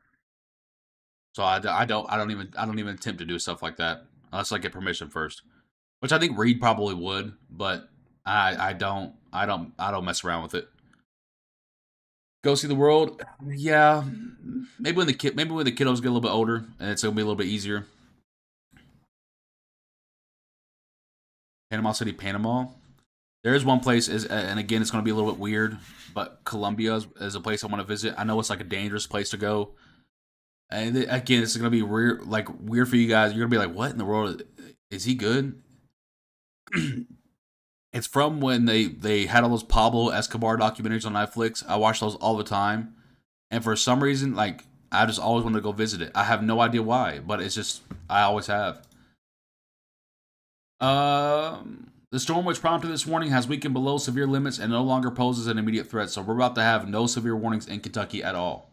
[SPEAKER 1] So I don't even attempt to do stuff like that unless I get permission first. Which I think Reed probably would, but I don't mess around with it. Go see the world, yeah. Maybe when the kiddos get a little bit older and it's gonna be a little bit easier. Panama City, Panama. There is one place and again it's gonna be a little bit weird, but Colombia is a place I want to visit. I know it's like a dangerous place to go, and again it's gonna be weird, like weird for you guys. You're gonna be like, what in the world is he good? It's from when they had all those Pablo Escobar documentaries on Netflix. I watch those all the time, and for some reason, like I just always wanted to go visit it. I have no idea why, but it's just I always have. The storm which prompted this warning has weakened below severe limits and no longer poses an immediate threat. So we're about to have no severe warnings in Kentucky at all.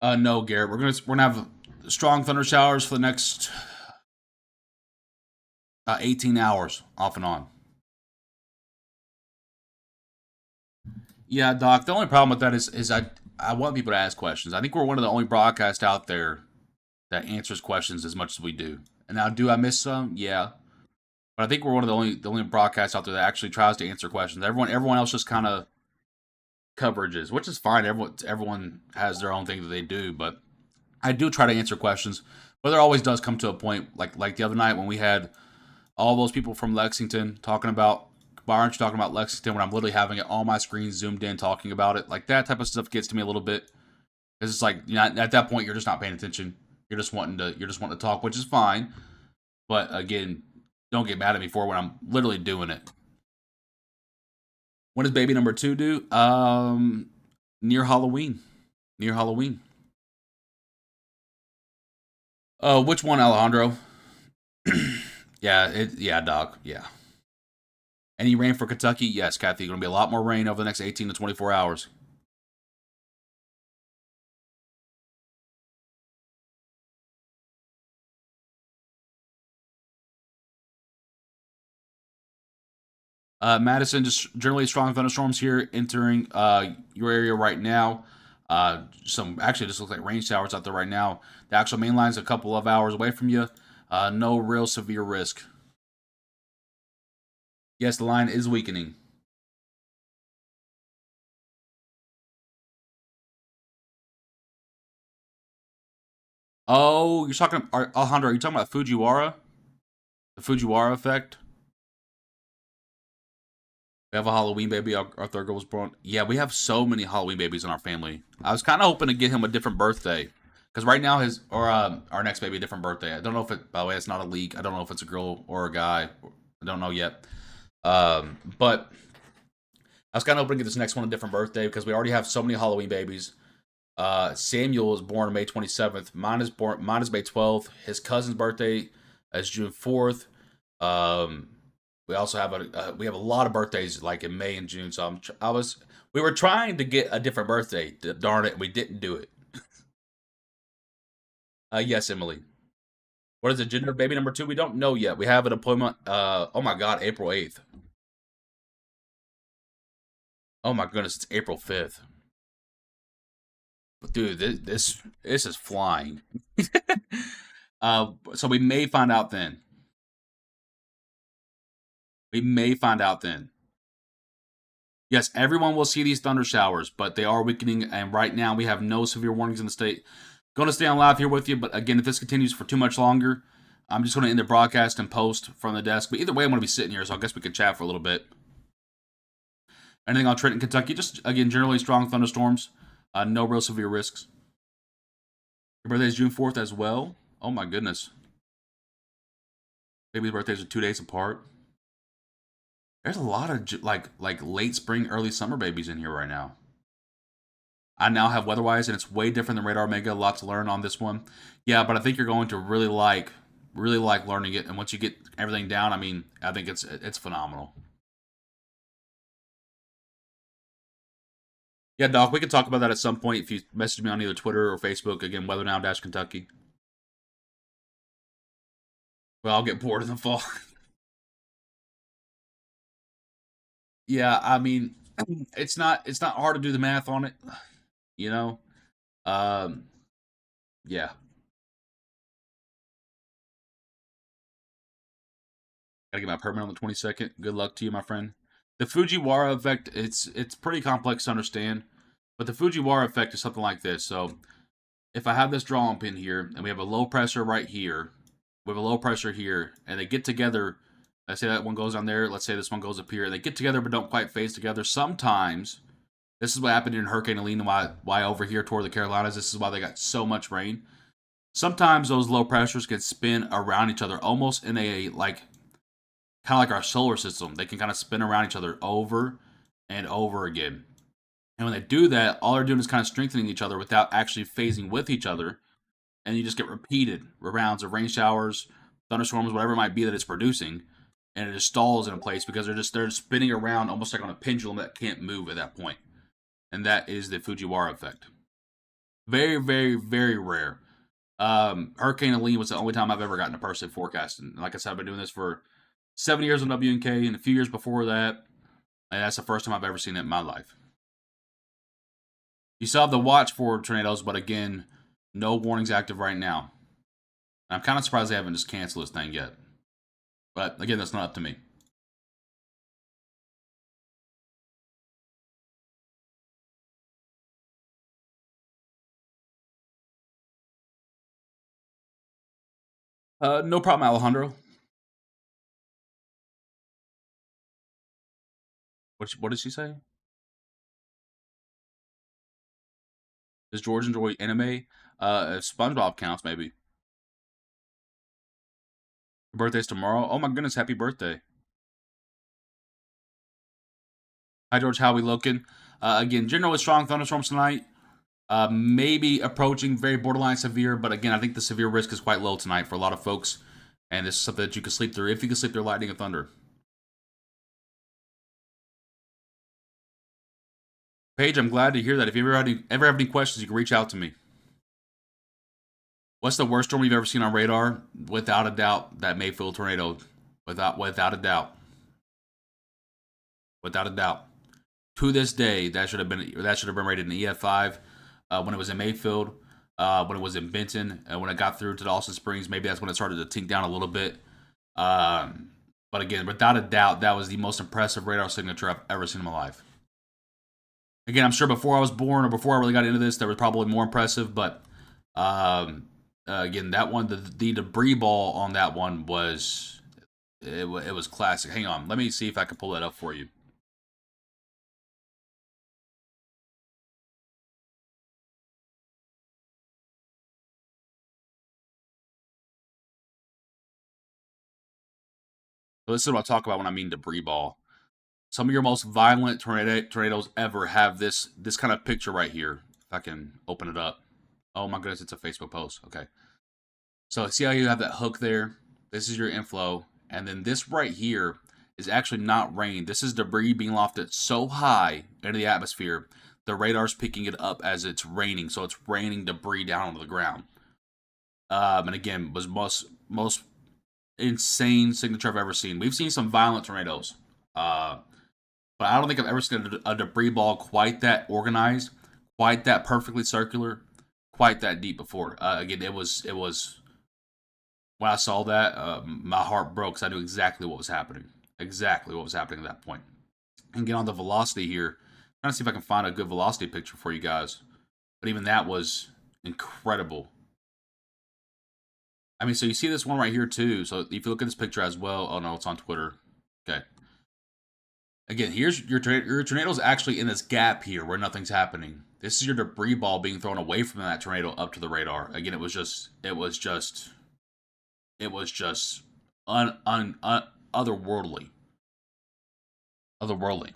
[SPEAKER 1] No, Garrett. We're gonna have strong thunder showers for the next 18 hours, off and on. Yeah, Doc. The only problem with that is I want people to ask questions. I think we're one of the only broadcasts out there that answers questions as much as we do. And now, do I miss some? Yeah, but I think we're one of the only broadcasts out there that actually tries to answer questions. Everyone else just kind of coverages, which is fine. Everyone has their own thing that they do, but I do try to answer questions. But there always does come to a point like the other night when we had all those people from Lexington talking about why aren't you talking about Lexington when I'm literally having it on my screen zoomed in talking about it. Like that type of stuff gets to me a little bit because it's like at that point you're just not paying attention. You're just wanting to talk, which is fine. But again, don't get mad at me for when I'm literally doing it. When is baby number two due? Near Halloween. Near Halloween. Which one, Alejandro? Yeah, Doc. Yeah. Any rain for Kentucky? Yes, Kathy. Going to be a lot more rain over the next 18 to 24 hours. Madison, just generally strong thunderstorms here entering your area right now. Some actually just looks like rain showers out there right now. The actual main line's a couple of hours away from you. No real severe risk. Yes, the line is weakening. Oh, you're talking, Alejandro, are you talking about Fujiwara? The Fujiwara effect? We have a Halloween baby. Our third girl was born. Yeah, we have so many Halloween babies in our family. I was kind of hoping to get him a different birthday. Because right now, our next baby, a different birthday. I don't know if it, by the way, it's not a leak. I don't know if it's a girl or a guy. I don't know yet. But I was kind of hoping to get this next one a different birthday because we already have so many Halloween babies. Samuel was born May 27th. Mine is May 12th. His cousin's birthday is June 4th. We also have a lot of birthdays like in May and June. So we were trying to get a different birthday. Darn it, we didn't do it. Yes, Emily. What is the gender of baby number 2? We don't know yet. We have an appointment. Oh my God, April 8th. Oh my goodness, it's April 5th. Dude, this is flying. So we may find out then. We may find out then. Yes, everyone will see these thunder showers, but they are weakening, and right now we have no severe warnings in the state. Going to stay on live here with you, but again, if this continues for too much longer, I'm just going to end the broadcast and post from the desk. But either way, I'm going to be sitting here, so I guess we can chat for a little bit. Anything on Trenton, Kentucky? Just, again, generally strong thunderstorms. No real severe risks. Your birthday is June 4th as well. Oh my goodness. Baby's birthdays are 2 days apart. There's a lot of like late spring, early summer babies in here right now. I now have WeatherWise, and it's way different than Radar Mega. A lot to learn on this one. Yeah, but I think you're going to really like learning it. And once you get everything down, I mean, I think it's phenomenal. Yeah, Doc, we can talk about that at some point if you message me on either Twitter or Facebook. Again, WeatherNow-Kentucky. Well, I'll get bored in the fall. Yeah, I mean, it's not hard to do the math on it, you know. Um, yeah, gotta get my permit on the 22nd. Good luck to you, my friend. The Fujiwara effect, it's pretty complex to understand, but the Fujiwara effect is something like this. So if I have this drawing pin here, and we have a low pressure right here, we have a low pressure here, and they get together. Let's say that one goes on there. Let's say this one goes up here. They get together but don't quite phase together. Sometimes, this is what happened in Hurricane Helene, why over here toward the Carolinas, this is why they got so much rain. Sometimes those low pressures can spin around each other, almost in a, like, kind of like our solar system. They can kind of spin around each other over and over again. And when they do that, all they're doing is kind of strengthening each other without actually phasing with each other. And you just get repeated rounds of rain showers, thunderstorms, whatever it might be that it's producing. And it just stalls in a place because they're spinning around almost like on a pendulum that can't move at that point. And that is the Fujiwara effect. Very, very, very rare. Hurricane Helene was the only time I've ever gotten a person forecasting. Like I said, I've been doing this for 7 years on WNK, and a few years before that, and that's the first time I've ever seen it in my life. You still have the watch for tornadoes, but again, no warnings active right now. I'm kind of surprised they haven't just canceled this thing yet. But again, that's not up to me. No problem, Alejandro. What did she say? Does George enjoy anime? If SpongeBob counts, maybe. Your birthday's tomorrow. Oh my goodness, happy birthday. Hi, George. How we looking? Again, generally strong thunderstorms tonight. Maybe approaching very borderline severe, but again, I think the severe risk is quite low tonight for a lot of folks. And this is something that you can sleep through if you can sleep through lightning and thunder. Paige, I'm glad to hear that. If you ever have any questions, you can reach out to me. What's the worst storm you've ever seen on radar? Without a doubt, that Mayfield tornado. Without a doubt. without a doubt. To this day, that should have been rated an EF5 when it was in Mayfield, when it was in Benton, and when it got through to the Austin Springs. Maybe that's when it started to tink down a little bit. But again, without a doubt, that was the most impressive radar signature I've ever seen in my life. Again, I'm sure before I was born or before I really got into this, there was probably more impressive. But again, that one, the debris ball on that one was it was classic. Hang on, let me see if I can pull that up for you. So this is what I talk about when I mean debris ball. Some of your most violent tornadoes ever have this kind of picture right here. If I can open it up. Oh my goodness, it's a Facebook post. Okay. So see how you have that hook there? This is your inflow. And then this right here is actually not rain. This is debris being lofted so high into the atmosphere, the radar's picking it up as it's raining. So it's raining debris down onto the ground. And again, was most insane signature I've ever seen. We've seen some violent tornadoes. But I don't think I've ever seen a debris ball quite that organized, quite that perfectly circular, quite that deep before. Again, it was when I saw that, my heart broke because I knew exactly what was happening. Exactly what was happening at that point. And get on the velocity here. I'm trying to see if I can find a good velocity picture for you guys. But even that was incredible. I mean, so you see this one right here too. So if you look at this picture as well. Oh no, it's on Twitter. Okay. Again, here's your tornado's actually in this gap here where nothing's happening. This is your debris ball being thrown away from that tornado up to the radar. Again, it was just otherworldly. Otherworldly.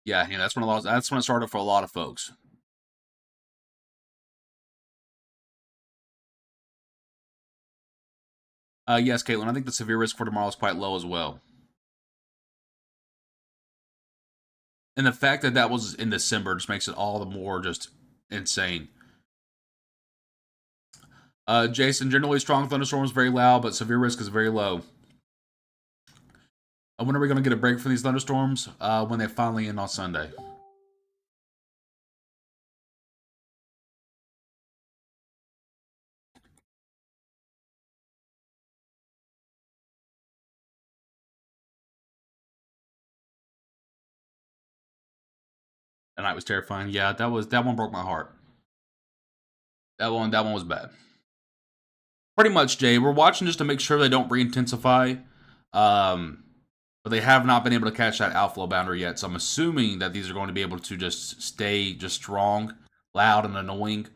[SPEAKER 1] Yeah, that's when it started for a lot of folks. Yes, Caitlin, I think the severe risk for tomorrow is quite low as well. And the fact that that was in December just makes it all the more just insane. Jason, generally strong thunderstorms very loud, but severe risk is very low. When are we going to get a break from these thunderstorms? When they finally end on Sunday. That night was terrifying. Yeah, that one broke my heart. That one was bad. Pretty much, Jay. We're watching just to make sure they don't re-intensify. But they have not been able to catch that outflow boundary yet. So I'm assuming that these are going to be able to just stay just strong, loud, and annoying.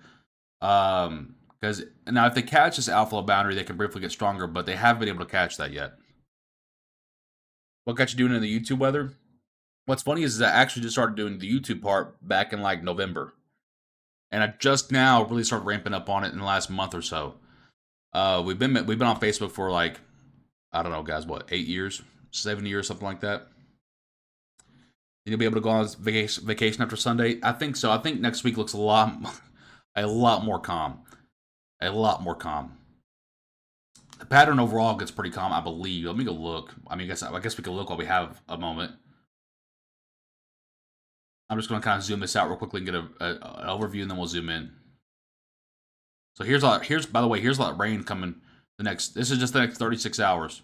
[SPEAKER 1] Because now if they catch this outflow boundary, they can briefly get stronger, but they haven't been able to catch that yet. What got you doing in the YouTube weather? What's funny is I actually just started doing the YouTube part back in like November. And I just now really started ramping up on it in the last month or so. We've been on Facebook for like, I don't know, guys, what, 8 years, 7 years, something like that. You'll be able to go on vacation after Sunday. I think so. I think next week looks a lot more calm. A lot more calm. The pattern overall gets pretty calm, I believe. Let me go look. I mean, I guess we can look while we have a moment. I'm just going to kind of zoom this out real quickly and get an overview, and then we'll zoom in. So here's by the way, here's a lot of rain coming. This is just the next 36 hours.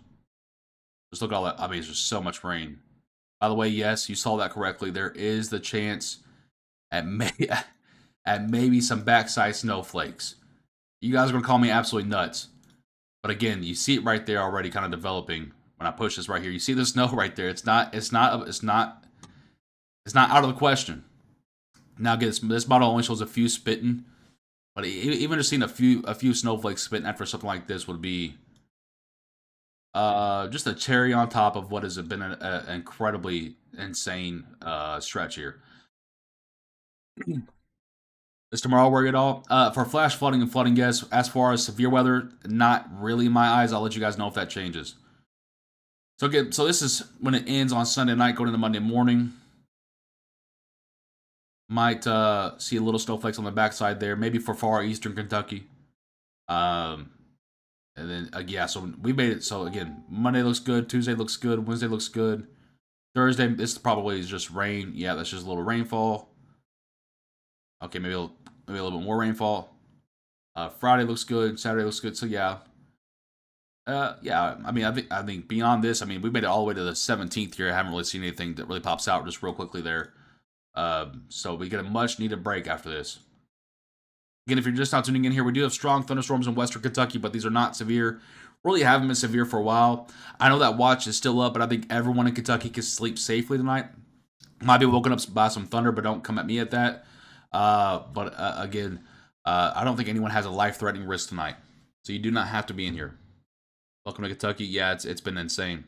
[SPEAKER 1] Just look at all that. I mean, there's just so much rain. By the way, yes, you saw that correctly. There is the chance at maybe some backside snowflakes. You guys are going to call me absolutely nuts. But again, you see it right there already kind of developing. When I push this right here, you see the snow right there. It's not out of the question. Now, this model only shows a few spitting, but even just seeing a few snowflakes spitting after something like this would be just a cherry on top of what has been an incredibly insane stretch here. Is tomorrow worry at all? For flash flooding and flooding, yes. As far as severe weather, not really in my eyes. I'll let you guys know if that changes. So again, so this is when it ends on Sunday night, going into Monday morning. Might see a little snowflakes on the backside there, maybe for far eastern Kentucky. Um, and then yeah, so we made it. So again, Monday looks good, Tuesday looks good, Wednesday looks good. Thursday, this probably is just rain. Yeah, that's just a little rainfall. Okay, maybe a little bit more rainfall. Friday looks good, Saturday looks good. So yeah, yeah. I mean, I think beyond this, I mean, we made it all the way to the 17th here. I haven't really seen anything that really pops out just real quickly there. So we get a much needed break after this. Again, if you're just not tuning in here, we do have strong thunderstorms in western Kentucky, but these are not severe. Really haven't been severe for a while. I know that watch is still up, but I think everyone in Kentucky can sleep safely tonight. Might be woken up by some thunder, but don't come at me at that. But again, I don't think anyone has a life-threatening risk tonight, so you do not have to be in here. Welcome to Kentucky. Yeah, it's been insane.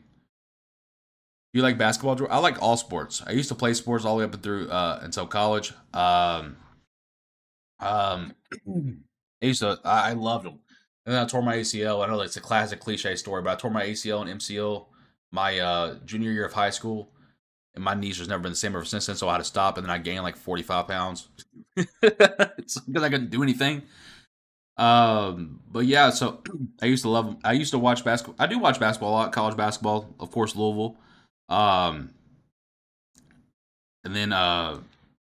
[SPEAKER 1] Do you like basketball, Drew? I like all sports. I used to play sports all the way up and through until college. Um, I loved them. And then I tore my ACL. I know it's a classic cliche story, but I tore my ACL and MCL my junior year of high school, and my knees has never been the same ever since then. So I had to stop, and then I gained like 45 pounds because I couldn't do anything. But yeah, so I used to love them. I used to watch basketball. I do watch basketball a lot, college basketball, of course, Louisville. Um, and then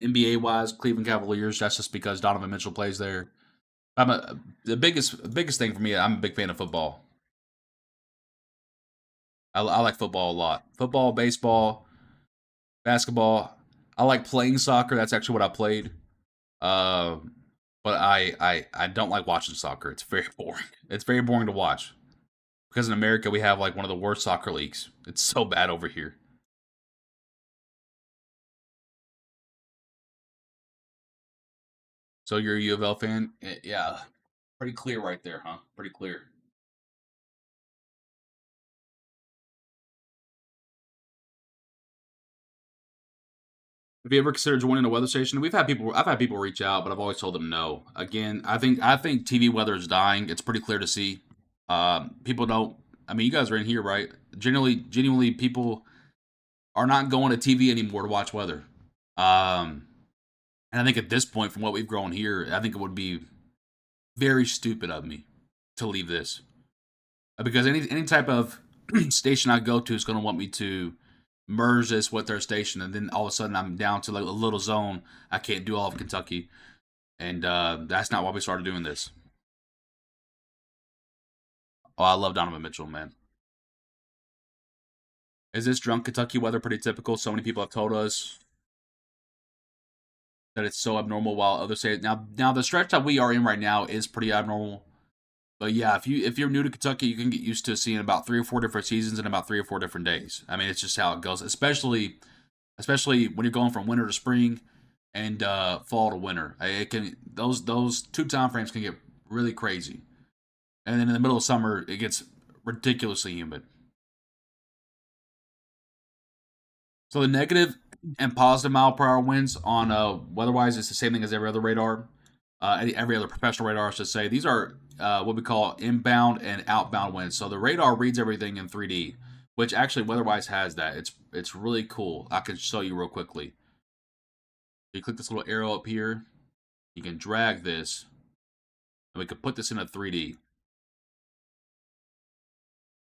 [SPEAKER 1] NBA wise, Cleveland Cavaliers. That's just because Donovan Mitchell plays there. The biggest thing for me. I'm a big fan of football. I like football a lot. Football, baseball, basketball. I like playing soccer. That's actually what I played. Uh, but I don't like watching soccer. It's very boring. It's very boring to watch because in America we have like one of the worst soccer leagues. It's so bad over here. So you're a U of L fan? Yeah, pretty clear right there, huh? Pretty clear. Have you ever considered joining a weather station? I've had people reach out, but I've always told them no. Again, I think TV weather is dying. It's pretty clear to see. People don't. I mean, you guys are in here, right? Genuinely, people are not going to TV anymore to watch weather. Um, and I think at this point, from what we've grown here, I think it would be very stupid of me to leave this because any type of station I go to is going to want me to merge this with their station, and then all of a sudden I'm down to like a little zone. I can't do all of Kentucky, and that's not why we started doing this. Oh, I love Donovan Mitchell, man. Is this drunk Kentucky weather pretty typical? So many people have told us that it's so abnormal, while others say now the stretch that we are in right now is pretty abnormal. But yeah, if you're new to Kentucky, you can get used to seeing about 3 or 4 different seasons in about 3 or 4 different days. I mean, it's just how it goes, especially when you're going from winter to spring and fall to winter. It can those two time frames can get really crazy, and then in the middle of summer it gets ridiculously humid. So the negative and positive mile per hour winds on weather-wise is the same thing as every other radar, every other professional radar, I should say. These are what we call inbound and outbound winds. So the radar reads everything in 3D, which actually weather-wise has that. It's really cool. I can show you real quickly. You click this little arrow up here. You can drag this, and we can put this in a 3D.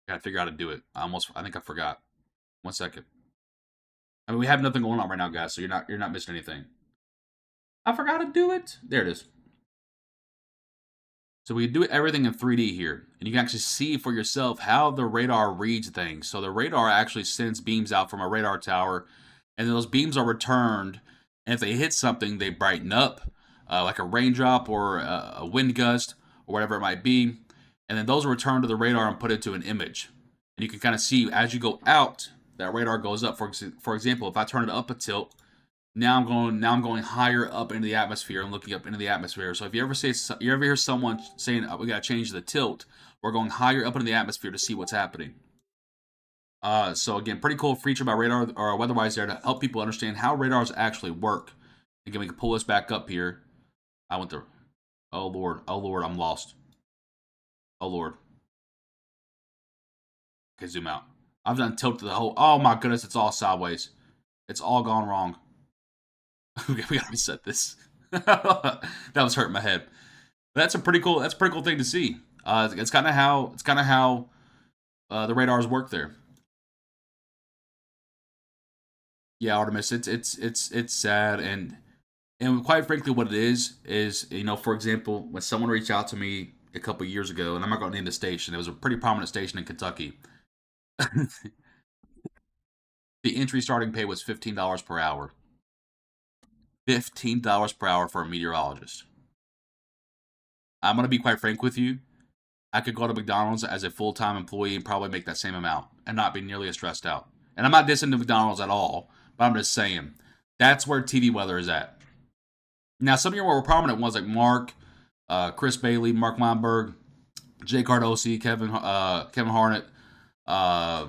[SPEAKER 1] Gotta figure out how to do it. I think I forgot. 1 second. I mean, we have nothing going on right now, guys, so you're not missing anything. I forgot to do it. There it is. So we do everything in 3D here, and you can actually see for yourself how the radar reads things. So the radar actually sends beams out from a radar tower, and then those beams are returned. And if they hit something, they brighten up, like a raindrop or a wind gust or whatever it might be. And then those are returned to the radar and put into an image. And you can kind of see as you go out, that radar goes up. For example, if I turn it up a tilt, now I'm going higher up into the atmosphere and looking up into the atmosphere. So if you ever hear someone saying we got to change the tilt, we're going higher up into the atmosphere to see what's happening. So again, pretty cool feature by radar or weatherwise there to help people understand how radars actually work. Again, we can pull this back up here. I went there. Oh Lord, I'm lost. Oh Lord. Okay, zoom out. I've done tilt to the whole. Oh my goodness, it's all sideways. It's all gone wrong. Okay, we gotta reset this. That was hurting my head. That's a pretty cool. That's a pretty cool thing to see. It's kind of how the radars work there. Yeah, Artemis. It's sad, and quite frankly, what it is for example, when someone reached out to me a couple years ago, and I'm not going to name the station. It was a pretty prominent station in Kentucky. The entry starting pay was $15 per hour. $15 per hour for a meteorologist. I'm going to be quite frank with you. I could go to McDonald's as a full time employee and probably make that same amount and not be nearly as stressed out. And I'm not dissing to McDonald's at all, but I'm just saying that's where TV weather is at. Now, some of your more prominent ones like Mark, Chris Bailey, Mark Weinberg, Jay Cardosi, Kevin Harnett. I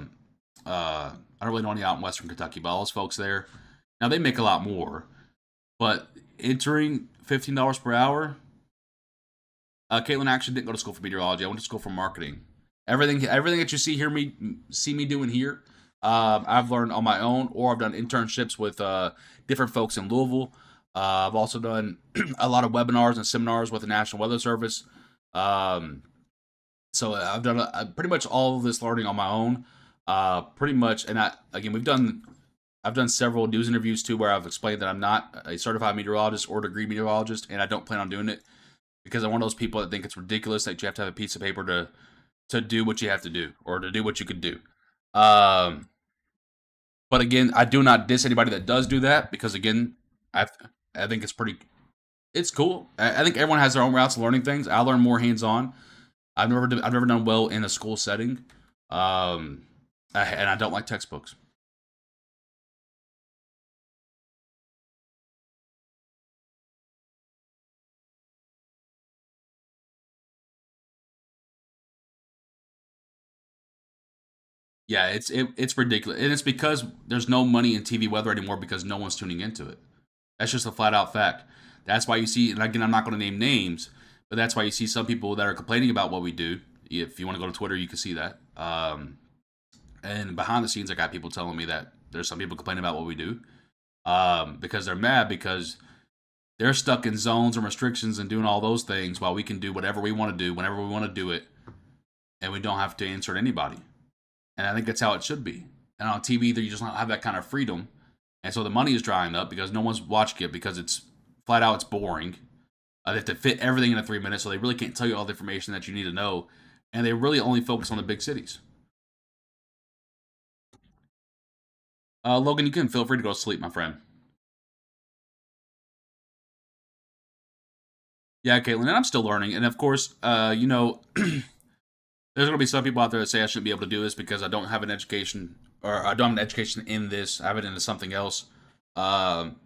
[SPEAKER 1] don't really know any out in Western Kentucky, but all those folks there, now they make a lot more. But entering $15 per hour, Caitlin actually didn't go to school for meteorology. I went to school for marketing. Everything that you see me doing here, I've learned on my own, or I've done internships with different folks in Louisville. I've also done a lot of webinars and seminars with the National Weather Service. So I've done pretty much all of this learning on my own. Pretty much, and I've done several news interviews too, where I've explained that I'm not a certified meteorologist or degree meteorologist, and I don't plan on doing it because I'm one of those people that think it's ridiculous that you have to have a piece of paper to do what you have to do or to do what you could do. But again, I do not diss anybody that does do that because again, I think it's cool. I think everyone has their own routes of learning things. I learn more hands on. I've never done well in a school setting, and I don't like textbooks. Yeah, it's ridiculous, and it's because there's no money in TV weather anymore because no one's tuning into it. That's just a flat out fact. That's why you see, and again, I'm not going to name names, but that's why you see some people that are complaining about what we do. If you want to go to Twitter, you can see that. And behind the scenes, I got people telling me that there's some people complaining about what we do because they're mad because they're stuck in zones and restrictions and doing all those things while we can do whatever we want to do whenever we want to do it, and we don't have to insert anybody. And I think that's how it should be. And on TV, you just don't have that kind of freedom. And so the money is drying up because no one's watching it because it's flat out, it's boring. They have to fit everything into 3 minutes, so they really can't tell you all the information that you need to know. And they really only focus on the big cities. Logan, you can feel free to go to sleep, my friend. Yeah, Caitlin, and I'm still learning. And of course, there's going to be some people out there that say I shouldn't be able to do this because I don't have an education, or I don't have an education in this. I have it into something else. Um,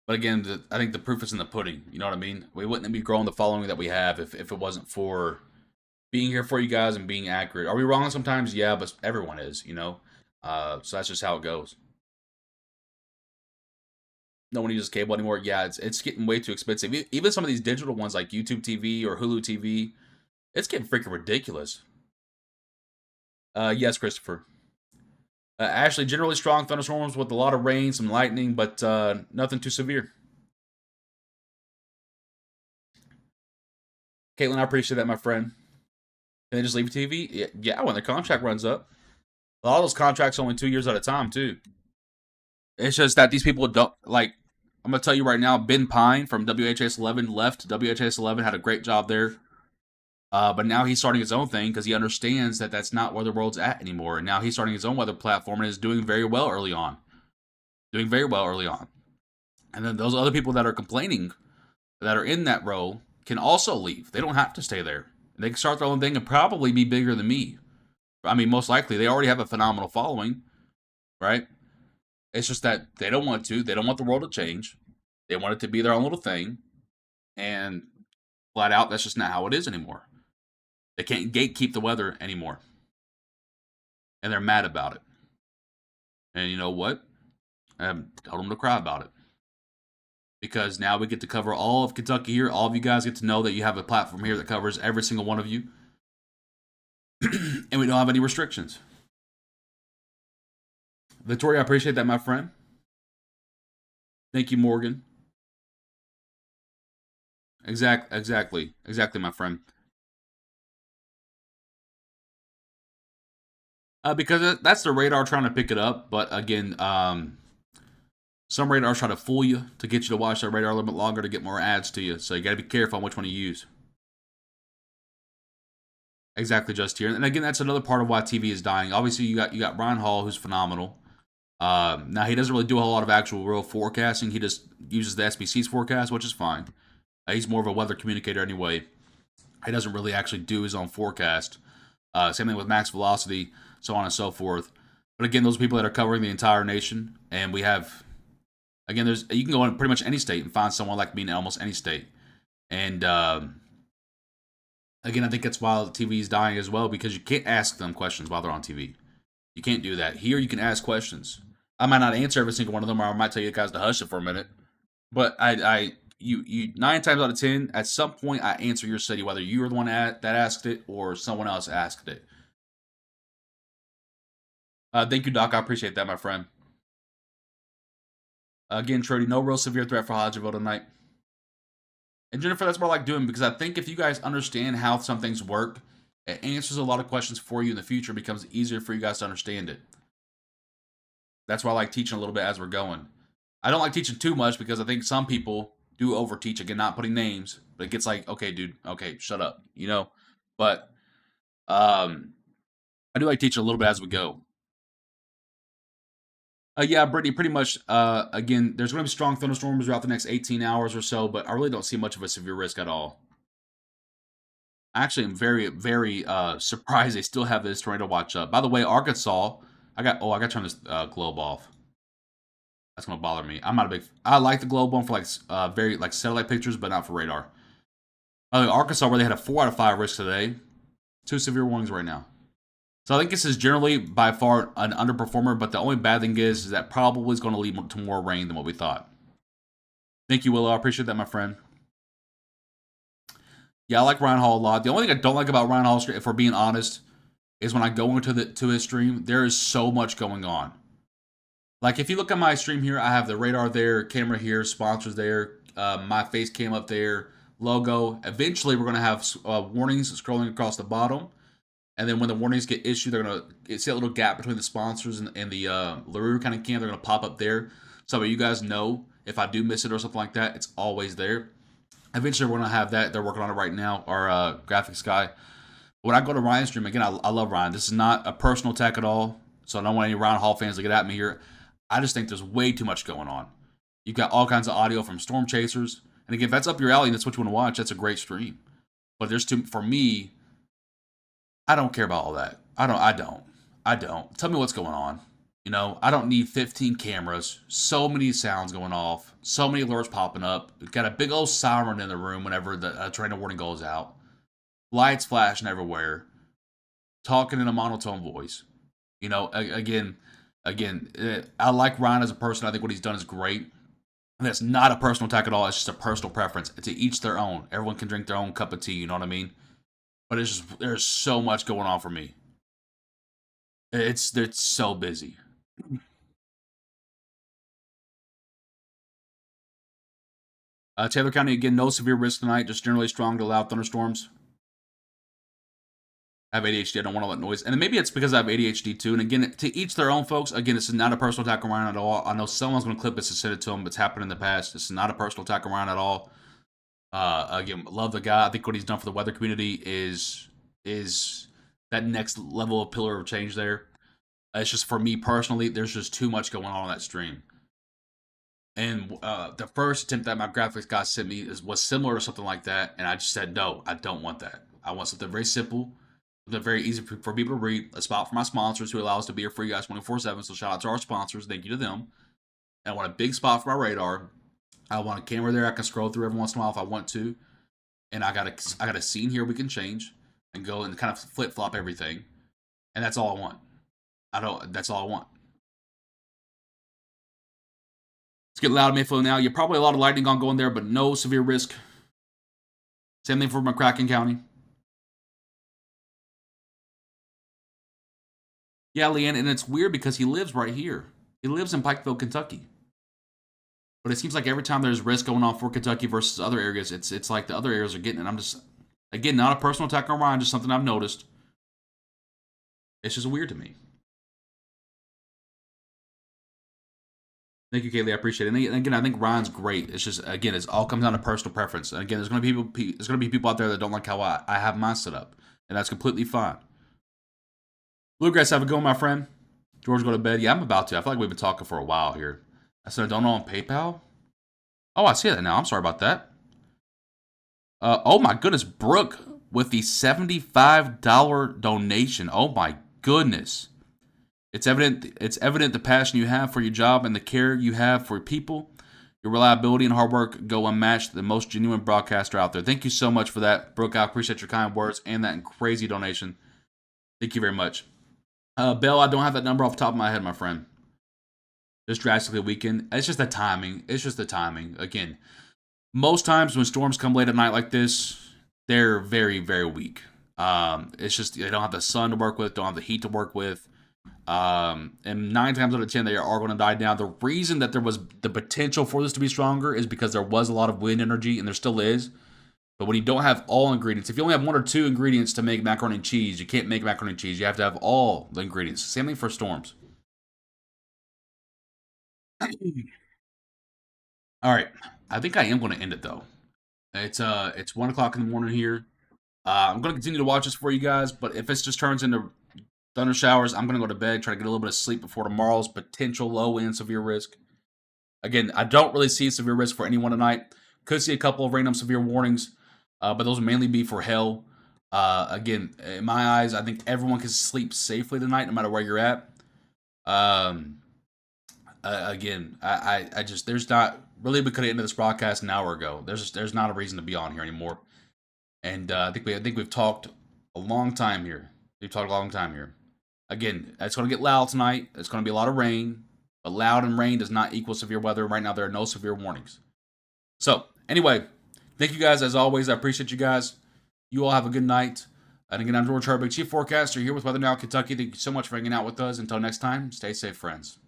[SPEAKER 1] but again, I think the proof is in the pudding. You know what I mean? We wouldn't be growing the following that we have if it wasn't for being here for you guys and being accurate. Are we wrong sometimes? Yeah, but everyone is, you know? So that's just how it goes. No one uses cable anymore. Yeah, it's getting way too expensive. Even some of these digital ones like YouTube TV or Hulu TV, it's getting freaking ridiculous. Yes, Christopher. Actually, generally strong thunderstorms with a lot of rain, some lightning, but nothing too severe. Caitlin, I appreciate that, my friend. Can they just leave TV? Yeah, when the contract runs up. A lot of those contracts are only 2 years at a time, too. It's just that these people don't, like, I'm going to tell you right now, Ben Pine from WHS 11 left WHS 11, had a great job there. But now he's starting his own thing because he understands that that's not where the world's at anymore. And now he's starting his own weather platform and is doing very well early on. Doing very well early on. And then those other people that are complaining that are in that role can also leave. They don't have to stay there. They can start their own thing and probably be bigger than me. I mean, most likely. They already have a phenomenal following, right? It's just that they don't want to. They don't want the world to change. They want it to be their own little thing. And flat out, that's just not how it is anymore. They can't gatekeep the weather anymore. And they're mad about it. And you know what? I told them to cry about it. Because now we get to cover all of Kentucky here. All of you guys get to know that you have a platform here that covers every single one of you. And we don't have any restrictions. Victoria, I appreciate that, my friend. Thank you, Morgan. Exactly, my friend. Because that's the radar trying to pick it up. But again, some radars try to fool you to get you to watch that radar a little bit longer to get more ads to you. So you got to be careful on which one you use. Exactly, just here. And again, that's another part of why TV is dying. Obviously, you got Ryan Hall, who's phenomenal. Now he doesn't really do a whole lot of actual real forecasting. He just uses the SBC's forecast, which is fine. He's more of a weather communicator anyway. He doesn't really actually do his own forecast. Same thing with Max Velocity, so on and so forth. But again, those people that are covering the entire nation, and we have, again, you can go in pretty much any state and find someone like me in almost any state. And again, I think that's why TV is dying as well, because you can't ask them questions while they're on TV. You can't do that. Here, you can ask questions. I might not answer every single one of them, or I might tell you guys to hush it for a minute. But you 9 times out of 10, at some point, I answer your city, whether you were the one that asked it or someone else asked it. Thank you, Doc. I appreciate that, my friend. Again, Trudy, no real severe threat for Hodgeville tonight. And Jennifer, that's what I like doing, because I think if you guys understand how some things work, it answers a lot of questions for you in the future. It becomes easier for you guys to understand it. That's why I like teaching a little bit as we're going. I don't like teaching too much because I think some people do overteach, again, not putting names, but it gets like, okay, dude, okay, shut up, you know? But I do like teaching a little bit as we go. Yeah, Brittany, pretty much, again, there's going to be strong thunderstorms throughout the next 18 hours or so, but I really don't see much of a severe risk at all. I actually am very, very surprised they still have this tornado watch up. By the way, Arkansas, I got to turn this globe off. That's gonna bother me. I'm not a big. I like the globe one for like very like satellite pictures, but not for radar. Arkansas, where they had a 4 out of 5 risk today, 2 severe warnings right now. So I think this is generally by far an underperformer, but the only bad thing is that probably is going to lead to more rain than what we thought. Thank you, Willow. I appreciate that, my friend. Yeah, I like Ryan Hall a lot. The only thing I don't like about Ryan Hall, if we're being honest, is when I go into his stream, there is so much going on. Like, if you look at my stream here, I have the radar there, camera here, sponsors there, my face cam up there, logo. Eventually, we're going to have warnings scrolling across the bottom. And then when the warnings get issued, they're going to see a little gap between the sponsors and the LaRue kind of cam. They're going to pop up there. So you guys know if I do miss it or something like that, it's always there. Eventually, we're going to have that. They're working on it right now, our graphics guy. When I go to Ryan's stream, again, I love Ryan. This is not a personal attack at all. So I don't want any Ryan Hall fans to get at me here. I just think there's way too much going on. You've got all kinds of audio from Storm Chasers. And again, if that's up your alley and that's what you want to watch, that's a great stream. But there's too, for me, I don't care about all that. I don't. Tell me what's going on. You know, I don't need 15 cameras, so many sounds going off, so many alerts popping up. We've got a big old siren in the room whenever the tornado warning goes out. Lights flashing everywhere. Talking in a monotone voice. You know, again, I like Ryan as a person. I think what he's done is great. And that's not a personal attack at all. It's just a personal preference. To each their own. Everyone can drink their own cup of tea, you know what I mean? But it's just, there's so much going on for me. It's so busy. Taylor County, again, no severe risk tonight. Just generally strong to loud thunderstorms. I have ADHD. I don't want all that noise. And maybe it's because I have ADHD too. And again, to each their own, folks. Again, this is not a personal attack on Ryan at all. I know someone's going to clip this and send it to him. It's happened in the past. This is not a personal attack on Ryan at all. Again, love the guy. I think what he's done for the weather community is that next level of pillar of change there. It's just, for me personally, there's just too much going on that stream. And the first attempt that my graphics guy sent me was similar to something like that. And I just said, no, I don't want that. I want something very simple. They're very easy for people to read. A spot for my sponsors who allow us to be here for you guys 24/7. So shout out to our sponsors. Thank you to them. And I want a big spot for my radar. I want a camera there I can scroll through every once in a while if I want to. And I got a scene here we can change and go and kind of flip flop everything. And that's all I want. That's all I want. Let's get loud Mayfield now. You're probably a lot of lightning going there, but no severe risk. Same thing for McCracken County. Yeah, Leanne, and it's weird because he lives right here. He lives in Pikeville, Kentucky. But it seems like every time there's risk going on for Kentucky versus other areas, it's like the other areas are getting it. I'm just, again, not a personal attack on Ryan, just something I've noticed. It's just weird to me. Thank you, Kaylee. I appreciate it. And again, I think Ryan's great. It's just, again, it all comes down to personal preference. And again, there's going to be people out there that don't like how I have mine set up, and that's completely fine. Bluegrass, have a go, my friend. George, go to bed. Yeah, I'm about to. I feel like we've been talking for a while here. I said I don't know on PayPal. Oh, I see that now. I'm sorry about that. Oh my goodness, Brooke with the $75 donation. Oh my goodness. It's evident the passion you have for your job and the care you have for people. Your reliability and hard work go unmatched. The most genuine broadcaster out there. Thank you so much for that, Brooke. I appreciate your kind words and that crazy donation. Thank you very much. Bell, I don't have that number off the top of my head, my friend. Just drastically weakened. It's just the timing. Again, most times when storms come late at night like this, they're very, very weak. It's just they don't have the sun to work with, don't have the heat to work with. And 9 times out of 10, they are going to die down. The reason that there was the potential for this to be stronger is because there was a lot of wind energy, and there still is. But when you don't have all ingredients, if you only have 1 or 2 ingredients to make macaroni and cheese, you can't make macaroni and cheese. You have to have all the ingredients. Same thing for storms. All right, I think I am going to end it though. It's 1 o'clock in the morning here. I'm going to continue to watch this for you guys, but if it just turns into thunder showers, I'm going to go to bed, try to get a little bit of sleep before tomorrow's potential low and severe risk. Again, I don't really see severe risk for anyone tonight. Could see a couple of random severe warnings, but those will mainly be for hell. Again, in my eyes, I think everyone can sleep safely tonight, no matter where you're at. Again, I just, there's not, really we could have ended this broadcast an hour ago. There's not a reason to be on here anymore. And I think we've talked a long time here. Again, it's going to get loud tonight. It's going to be a lot of rain. But loud and rain does not equal severe weather. Right now, there are no severe warnings. So, anyway, thank you guys as always. I appreciate you guys. You all have a good night. And again, I'm George Herbig, Chief Forecaster here with Weather Now Kentucky. Thank you so much for hanging out with us. Until next time, stay safe, friends.